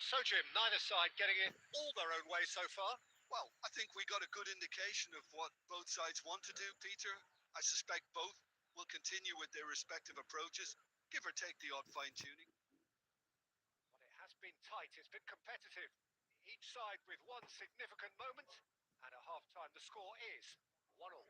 B: So, Jim, neither side getting it all their own way so far.
C: Well, I think we got a good indication of what both sides want to do, Peter. I suspect both will continue with their respective approaches, give or take the odd fine-tuning.
B: Well, it has been tight, it's been competitive. Each side with one significant moment, and at half-time the score is 1-1.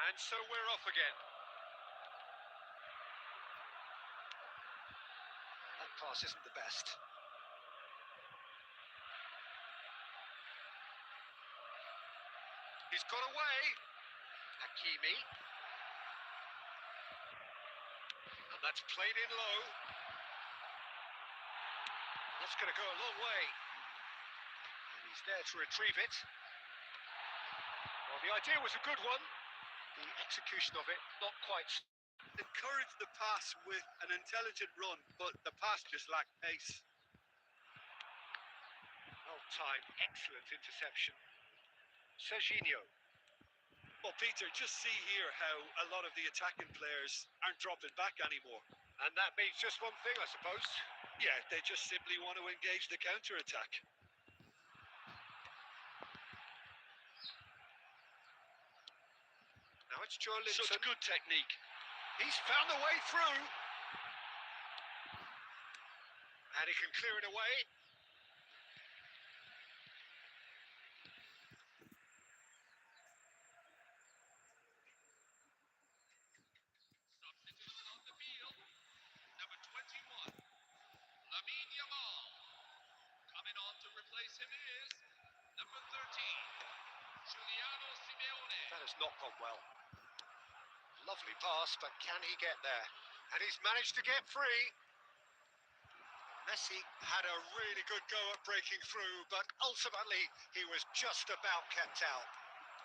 B: And so we're off again. That pass isn't the best. He's got away. Hakimi. And that's played in low. That's going to go a long way. And he's there to retrieve it. Well, the idea was a good one. The execution of it, not quite.
C: Encouraged the pass with an intelligent run, but the pass just lacked pace.
B: Well timed, excellent interception. Serginho.
C: Well, Peter, just see here how a lot of the attacking players aren't dropping back anymore.
B: And that means just one thing, I suppose.
C: Yeah, they just simply want to engage the counter-attack.
B: Now it's Joe Linton.
C: Such good technique.
B: He's found a way through. And he can clear it away.
D: Substitution on the field. Number 21, Lamine Yamal. Coming on to replace him is number 13, Giuliano Simeone.
B: That has not gone well. Lovely pass, but can he get there? And he's managed to get free. Messi had a really good go at breaking through, but ultimately he was just about kept out.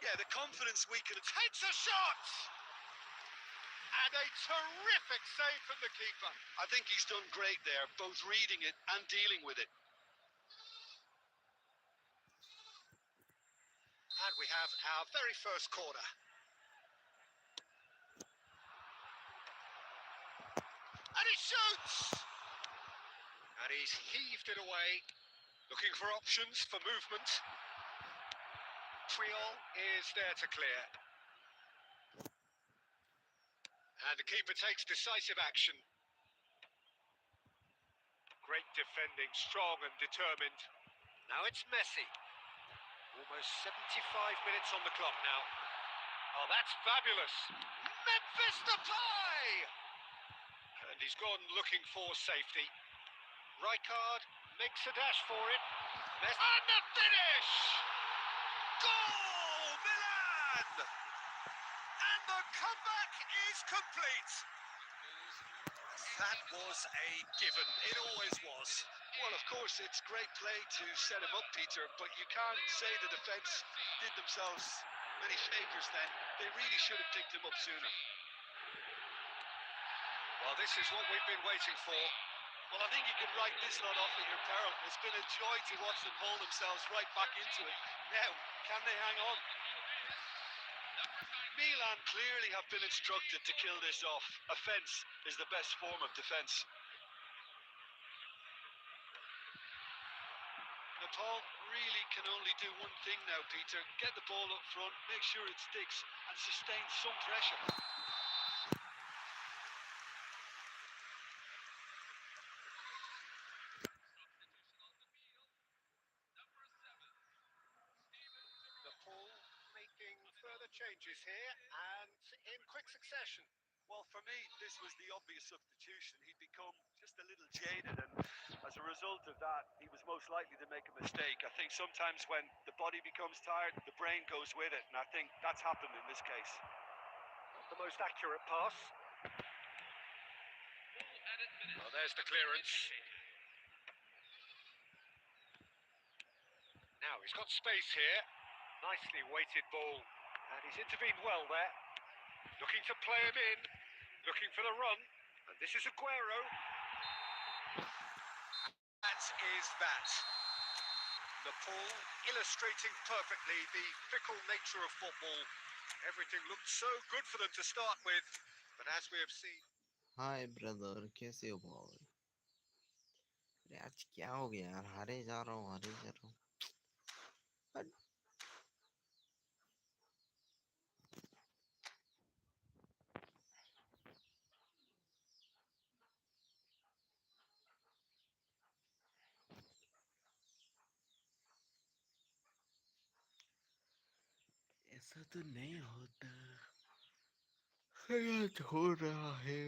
C: Yeah, the confidence we can...
B: Takes a shot! And a terrific save from the keeper.
C: I think he's done great there, both reading it and dealing with it.
B: And we have our very first corner. And he shoots! And he's heaved it away, looking for options for movement. Triol is there to clear. And the keeper takes decisive action. Great defending, strong and determined. Now it's Messi. Almost 75 minutes on the clock now. Oh, that's fabulous. Memphis Depay! And he's gone looking for safety. Rijkaard makes a dash for it. Messi. And the finish! Goal, Milan! And the comeback is complete. That was a given. It always was.
C: Well, of course, it's great play to set him up, Peter, but you can't say the defence did themselves many favours then. They really should have picked him up sooner.
B: Well, this is what we've been waiting for.
C: Well, I think you can write this lot off at your peril. It's been a joy to watch them haul themselves right back into it. Now, can they hang on? Milan clearly have been instructed to kill this off. Offence is the best form of defence. Nepal really can only do one thing now, Peter. Get the ball up front, make sure it sticks, and sustain some pressure.
B: Nepal making further changes here and in quick succession.
C: Well, for me, this was the obvious substitution. He'd become just a little jaded, and as a result of that, he was most likely to make a mistake. I think sometimes when the body becomes tired, the brain goes with it, and I think that's happened in this case.
B: Not the most accurate pass. Well, there's the clearance. Now he's got space here. Nicely weighted ball. And he's intervened well there. Looking to play him in. Looking for the run. And this is Aguero. That is that. Nepal illustrating perfectly the fickle nature of football. Everything looked so good for them to start with. But as we have seen...
E: hi brother, कैसे हो भाई? अरे आज क्या हो गया यार, हारे जा रहा हूँ. ऐसा तो नहीं होता, गलत हो रहा है.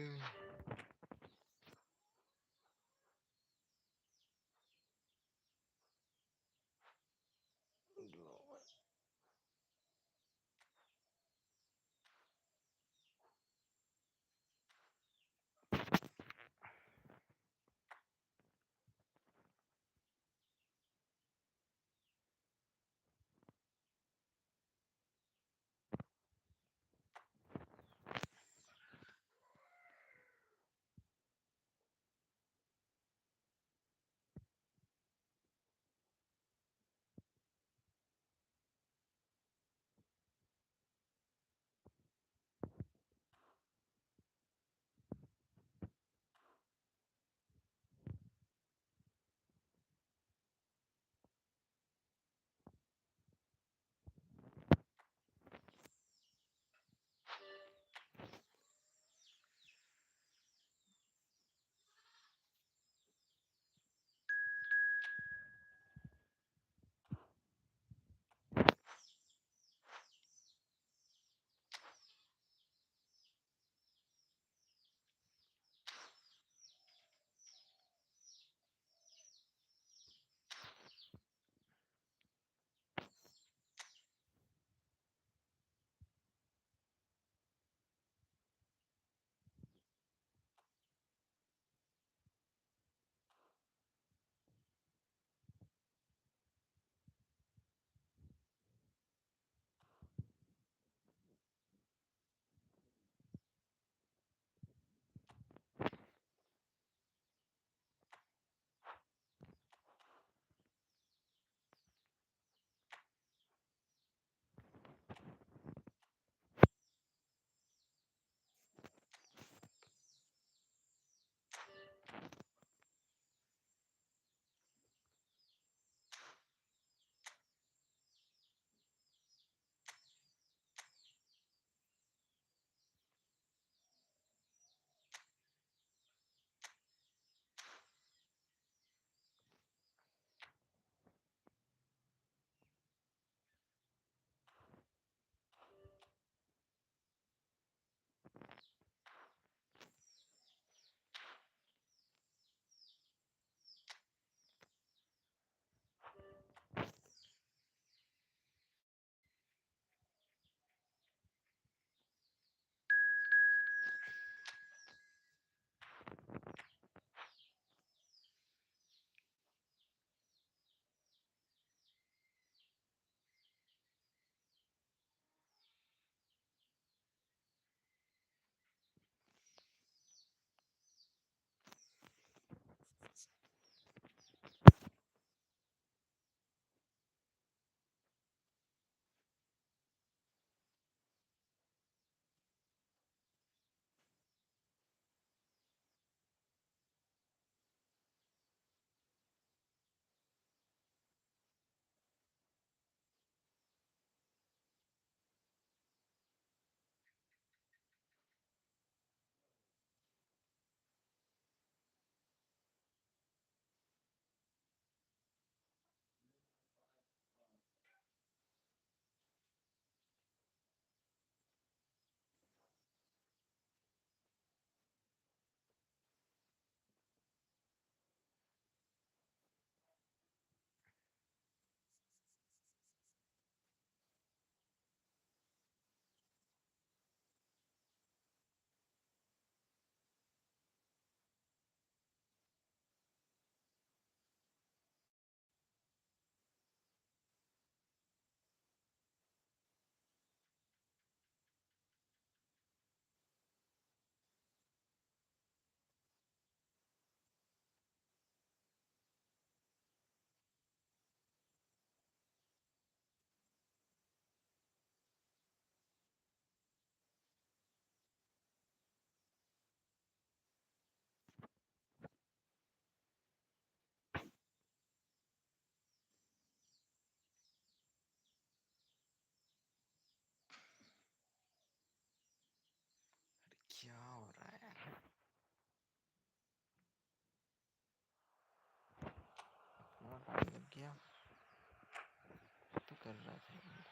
E: कर रहा था ये बंदा।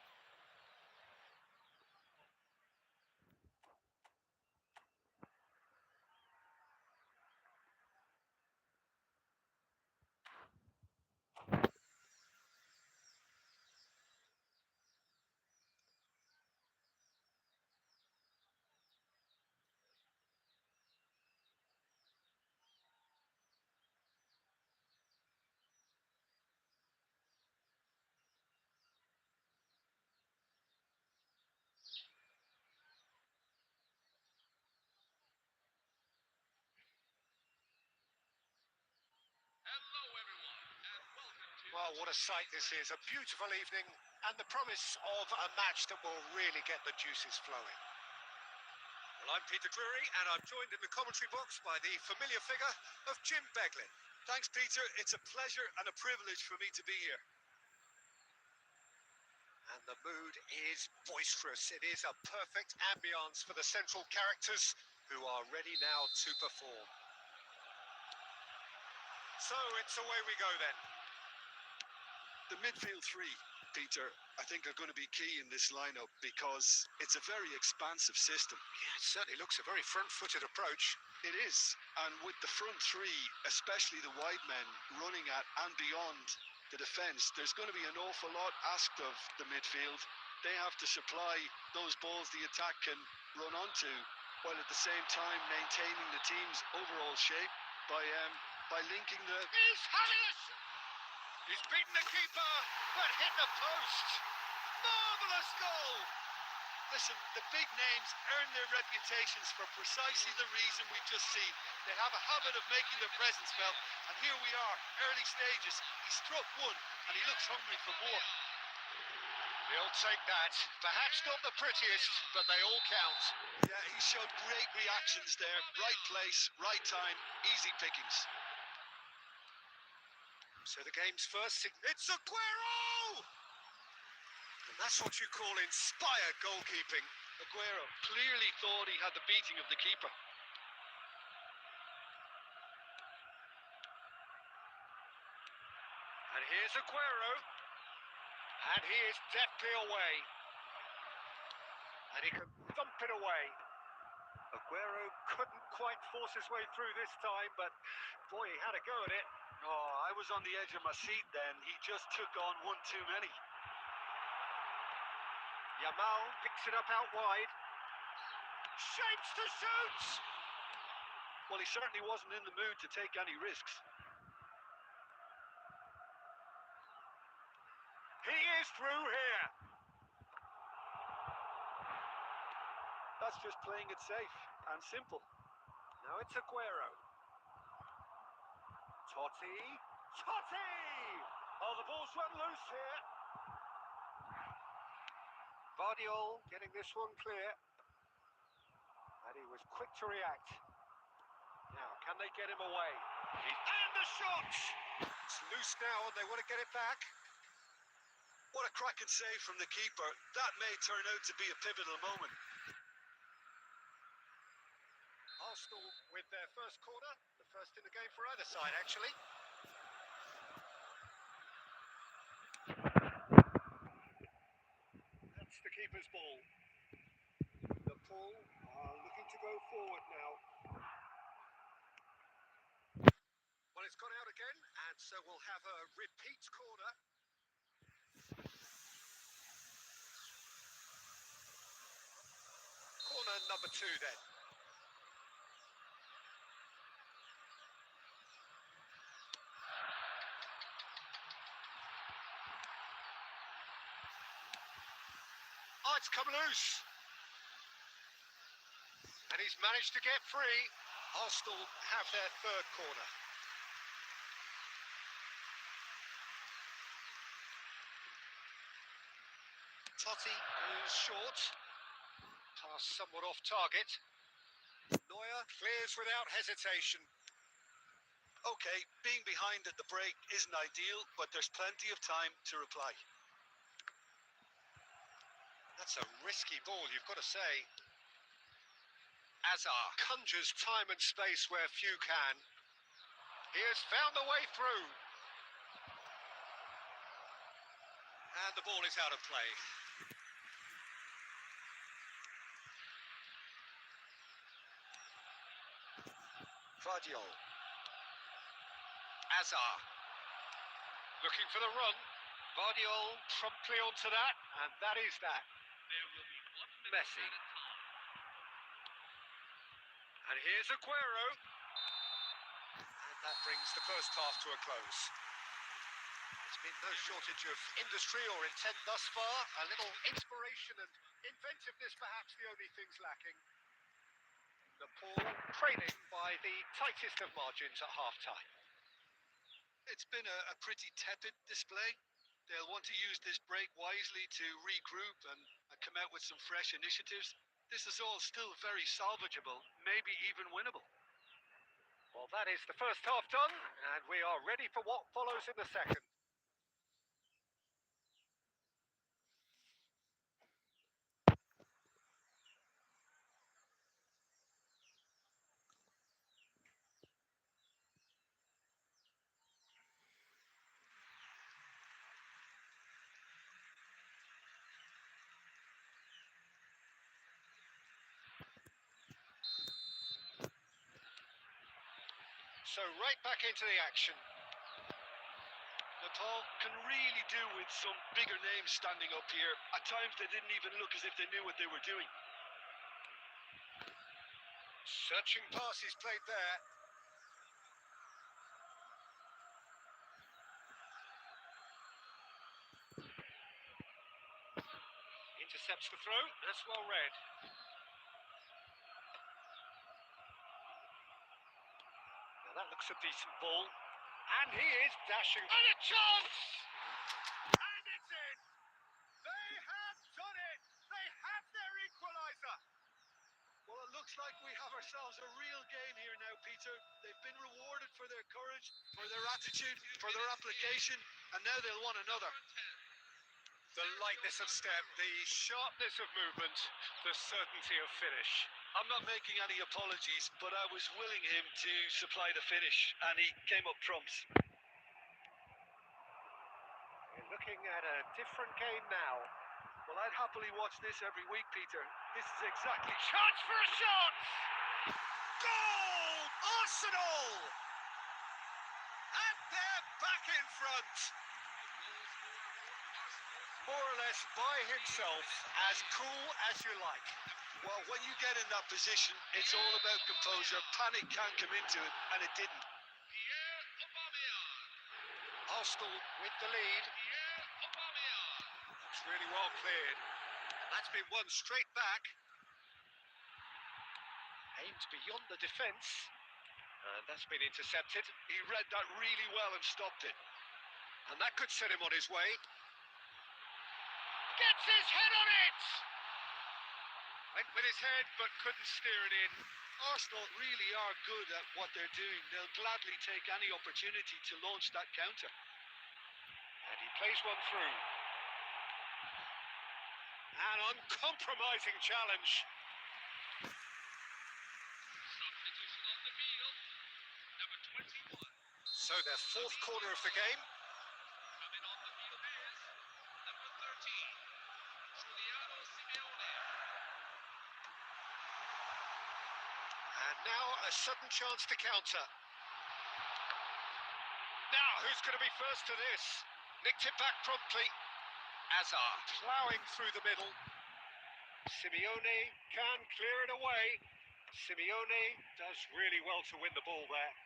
D: Hello, everyone, and welcome to.
B: Well, what a sight this is. A beautiful evening and the promise of a match that will really get the juices flowing. Well, I'm Peter Drury, and I'm joined in the commentary box by the familiar figure of Jim Beglin.
C: Thanks, Peter. It's a pleasure and a privilege for me to be here.
B: And the mood is boisterous. It is a perfect ambience for the central characters who are ready now to perform. So it's away we go then.
C: The midfield three, Peter, I think are going to be key in this lineup because it's a very expansive system.
B: Yeah, it certainly looks a very front-footed approach.
C: It is, and with the front three, especially the wide men, running at and beyond the defence, there's going to be an awful lot asked of the midfield. They have to supply those balls the attack can run onto, while at the same time maintaining the team's overall shape by linking the...
B: He's having a shot! He's beaten the keeper, but hit the post. Marvellous goal!
C: Listen, the big names earn their reputations for precisely the reason we've just seen. They have a habit of making their presence felt, and here we are, early stages. He struck one, and he looks hungry for more.
B: He'll take that. Perhaps not the prettiest, but they all count.
C: Yeah, he showed great reactions there. Right place, right time, easy pickings.
B: So the game's first it's Aguero! And that's what you call inspired goalkeeping.
C: Aguero clearly thought he had the beating of the keeper.
B: And here's Aguero. And he is deftly away. And he can thump it away. Aguero couldn't quite force his way through this time, but boy, he had a go at it.
C: Oh, I was on the edge of my seat then. He just took on one too many.
B: Yamal picks it up out wide. Shapes to shoot!
C: Well, he certainly wasn't in the mood to take any risks.
B: He is through here.
C: That's just playing it safe and simple.
B: Now it's Aguero. Totti! Totti! Oh, the ball's run loose here. Vardiol getting this one clear. And he was quick to react. Now, can they get him away? And the shot! It's loose now and they want to get it back.
C: What a cracking save from the keeper. That may turn out to be a pivotal moment.
B: Arsenal with their first corner. The first in the game for either side, actually. That's the keeper's ball. The Paul are looking to go forward now. Well, it's gone out again, and so we'll have a repeat corner. Corner number 2 then. Oh, it's come loose. And he's managed to get free. Arsenal have their third corner. Totti is short. Pass somewhat off target. Neuer clears without hesitation.
C: Okay, being behind at the break isn't ideal, but there's plenty of time to reply.
B: That's a risky ball, you've got to say. Azar conjures time and space where few can. He has found the way through. And the ball is out of play. Vardiol. Azar. Looking for the run. Vardiol promptly onto that, and that is that.
D: There will be 1 minute
B: Messi.
D: added time.
B: And here's Aguero. And that brings the first half to a close. There's been no shortage of industry or intent thus far. A little inspiration and inventiveness perhaps the only things lacking. Nepal trailing by the tightest of margins at half-time.
C: It's been a pretty tepid display. They'll want to use this break wisely to regroup and come out with some fresh initiatives. This is all still very salvageable, maybe even winnable.
B: Well, that is the first half done, and we are ready for what follows in the second. So right back into the action.
C: Nepal can really do with some bigger names standing up here. At times they didn't even look as if they knew what they were doing.
B: Searching pass is played there. Intercepts the throw, that's well read. Now that looks a decent ball. And he is dashing. And a chance! And it's in! They have done it! They have their equaliser!
C: Well, it looks like we have ourselves a real game here now, Peter. They've been rewarded for their courage, for their attitude, for their application, and now they'll want another.
B: The lightness of step, the sharpness of movement, the certainty of finish.
C: I'm not making any apologies, but I was willing him to supply the finish, and he came up trumps.
B: We're looking at a different game now.
C: Well, I'd happily watch this every week, Peter. This is exactly...
B: Chance for a shot! Goal! Arsenal! And they're back in front. More or less by himself, as cool as you like.
C: Well, when you get in that position, it's all about composure. Panic can't come into it, and it didn't.
D: Pierre Aubameyang.
B: Arsenal with the lead.
D: Pierre Aubameyang.
B: It's really well cleared. That's been won straight back. Aimed beyond the defence. And that's been intercepted.
C: He read that really well and stopped it.
B: And that could set him on his way. Gets his head on it! Went with his head, but couldn't steer it in.
C: Arsenal really are good at what they're doing. They'll gladly take any opportunity to launch that counter.
B: And he plays one through. An uncompromising challenge.
D: Substitution on the field. Number 21.
B: So their fourth quarter of the game.
D: Coming on the field is number 13. Giuliano Simeone.
B: And now a sudden chance to counter. Now, who's going to be first to this? Nicked it back promptly. Azar ploughing through the middle. Simeone can clear it away. Simeone does really well to win the ball there.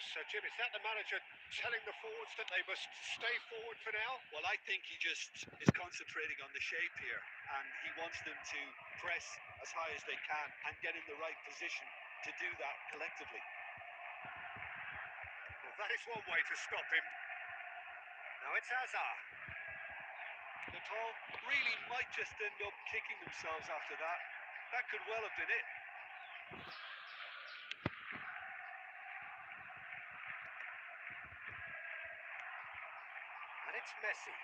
B: So, Jim, is that the manager telling the forwards that they must stay forward for now?
C: Well, I think he just is concentrating on the shape here, and he wants them to press as high as they can and get in the right position to do that collectively.
B: Well, that is one way to stop him. Now it's Azar.
C: Nepal really might just end up kicking themselves after that. That could well have been it.
B: And it's Messi.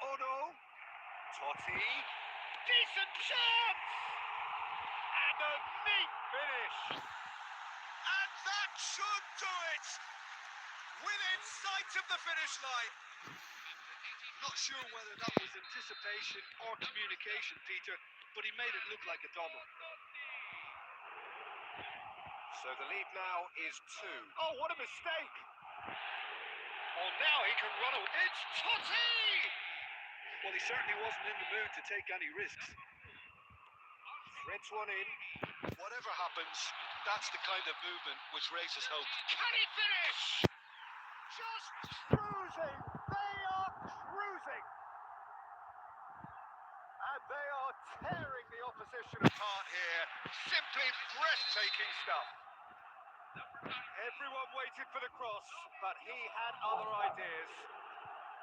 B: Oh no! Totti. Decent chance! And a neat finish! And that should do it! within sight of the finish line.
C: Not sure whether that was anticipation or communication, Peter, but he made it look like a double.
B: So the lead now is 2. Oh, what a mistake! Oh, now he can run away. It's Totti!
C: Well, he certainly wasn't in the mood to take any risks.
B: Threads one in.
C: Whatever happens, that's the kind of movement which raises hope.
B: Can he finish? Just cruising. They are cruising. And they are tearing the opposition apart here. Simply breathtaking stuff. Everyone waited for the cross, but he had other ideas.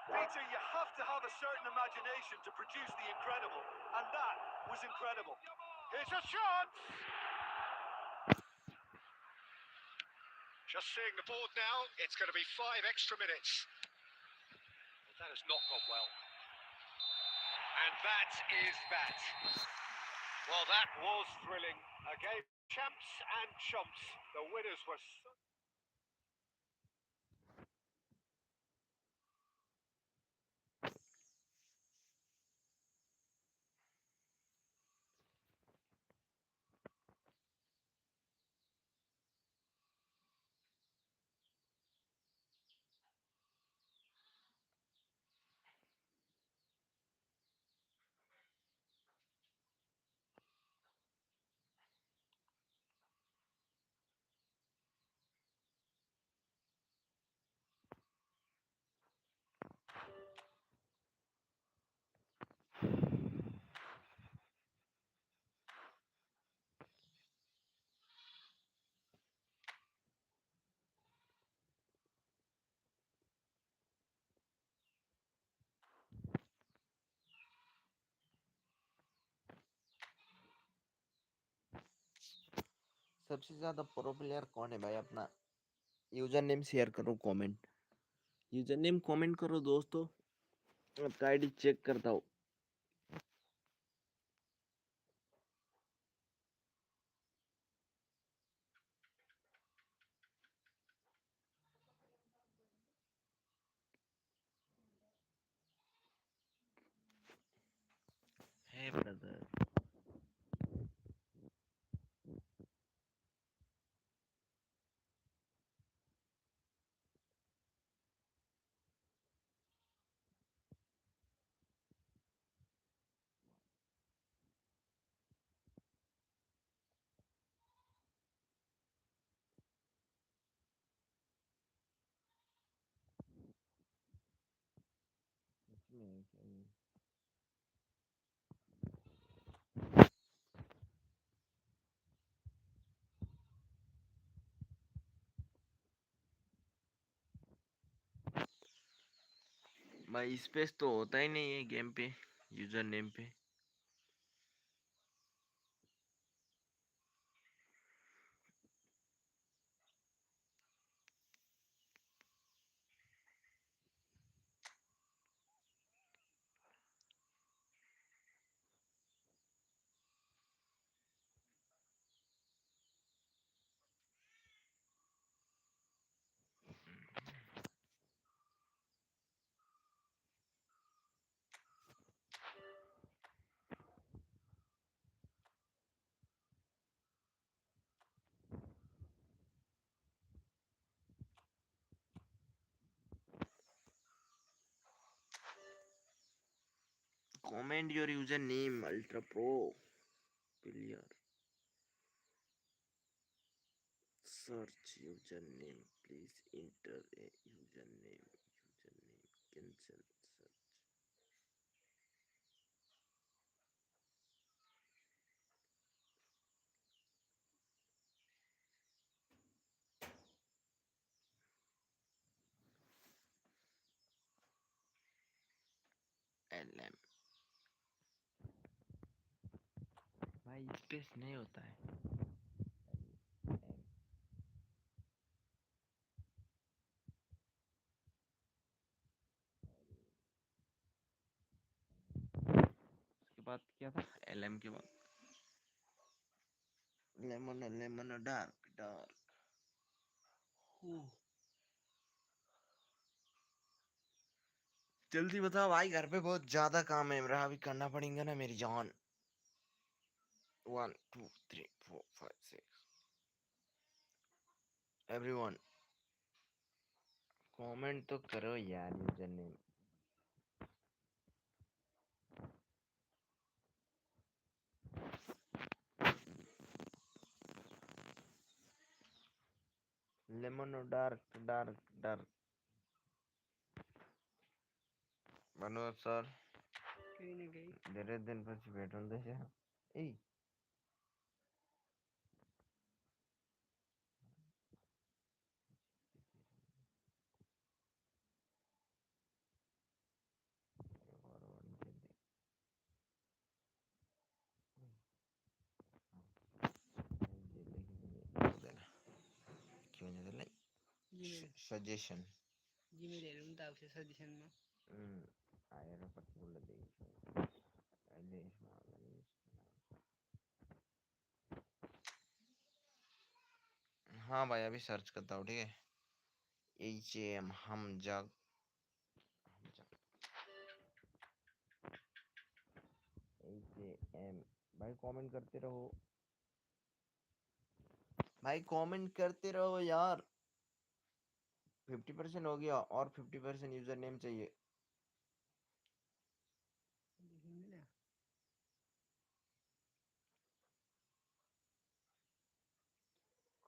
C: Peter, you have to have a certain imagination to produce the incredible, and that was incredible.
B: Here's a shot. Just seeing the board now, it's going to be 5 extra minutes. That has not gone well. And that is that. Well, that was thrilling. A game of champs and chumps. The winners were so...
E: सबसे ज्यादा pro player कौन है भाई? अपना user name share करो, comment user name comment करो दोस्तों, आपका आईडी चेक करता हूँ। है ब्रदर। भाई स्पेस तो होता ही नहीं है गेम पे, यूजर नेम पे। Comment your username, Ultra Pro player. Search username. Please enter a username. Username. Cancel search. LM. भाई स्पेस नहीं होता है। उसके बाद क्या था? LM के बाद लेमन लेमन डार्क डार्क। जल्दी बताओ भाई, घर पे बहुत ज्यादा काम है मेरा, अभी करना पड़ेगा ना मेरी जान। 1 2 3 4 5 6 एवरीवन कमेंट तो करो यार user name. Lemon dark dark dark बनो सर धेरै दिनपछि भेट हुँदैछ। ए के भन्छ त्यसलाई सजेसन
A: जिमेल हेरौँ त आउँछ सजेसनमा।
E: आएर पछि बोल्न दिन्छ अहिले यसमा हाँ भाई अभी सर्च करता हूँ ठीक है। HAM हम जग HAM भाई कमेंट करते रहो भाई, कमेंट करते रहो यार। 50% हो गया और 50% यूजर नेम चाहिए।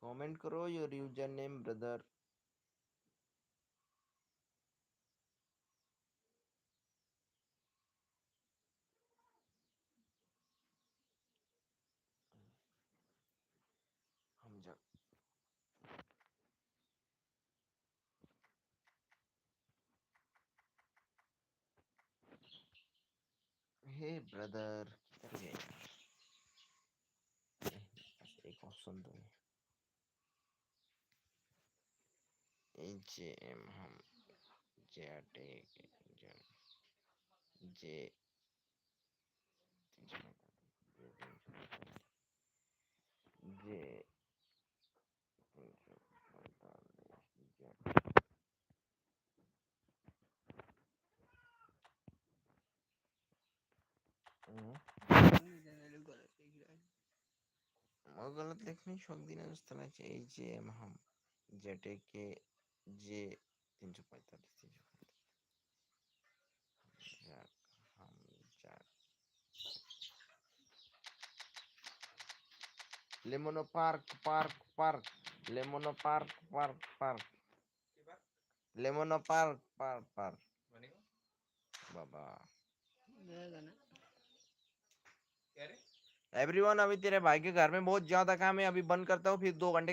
E: कमेंट करो योर यूजर नेम ब्रदर। हम जग हे ब्रदर किधर गए यार? एक ऑप्शन तो है। HAM हम जे जे म गलत लेख्नै सक्दिनँ जस्तो लाग्छ। HAM हम जेटेके जे 345 हम लेमोनो पार्क पार्क पार्क लेमोनो पार्क पार्क पार्क लेमोनो पार्क पार्क पार्क बाबा एवरीवन अभी तेरे भाई के घर में बहुत ज्यादा काम है, अभी बंद करता हूँ, फिर 2 घंटे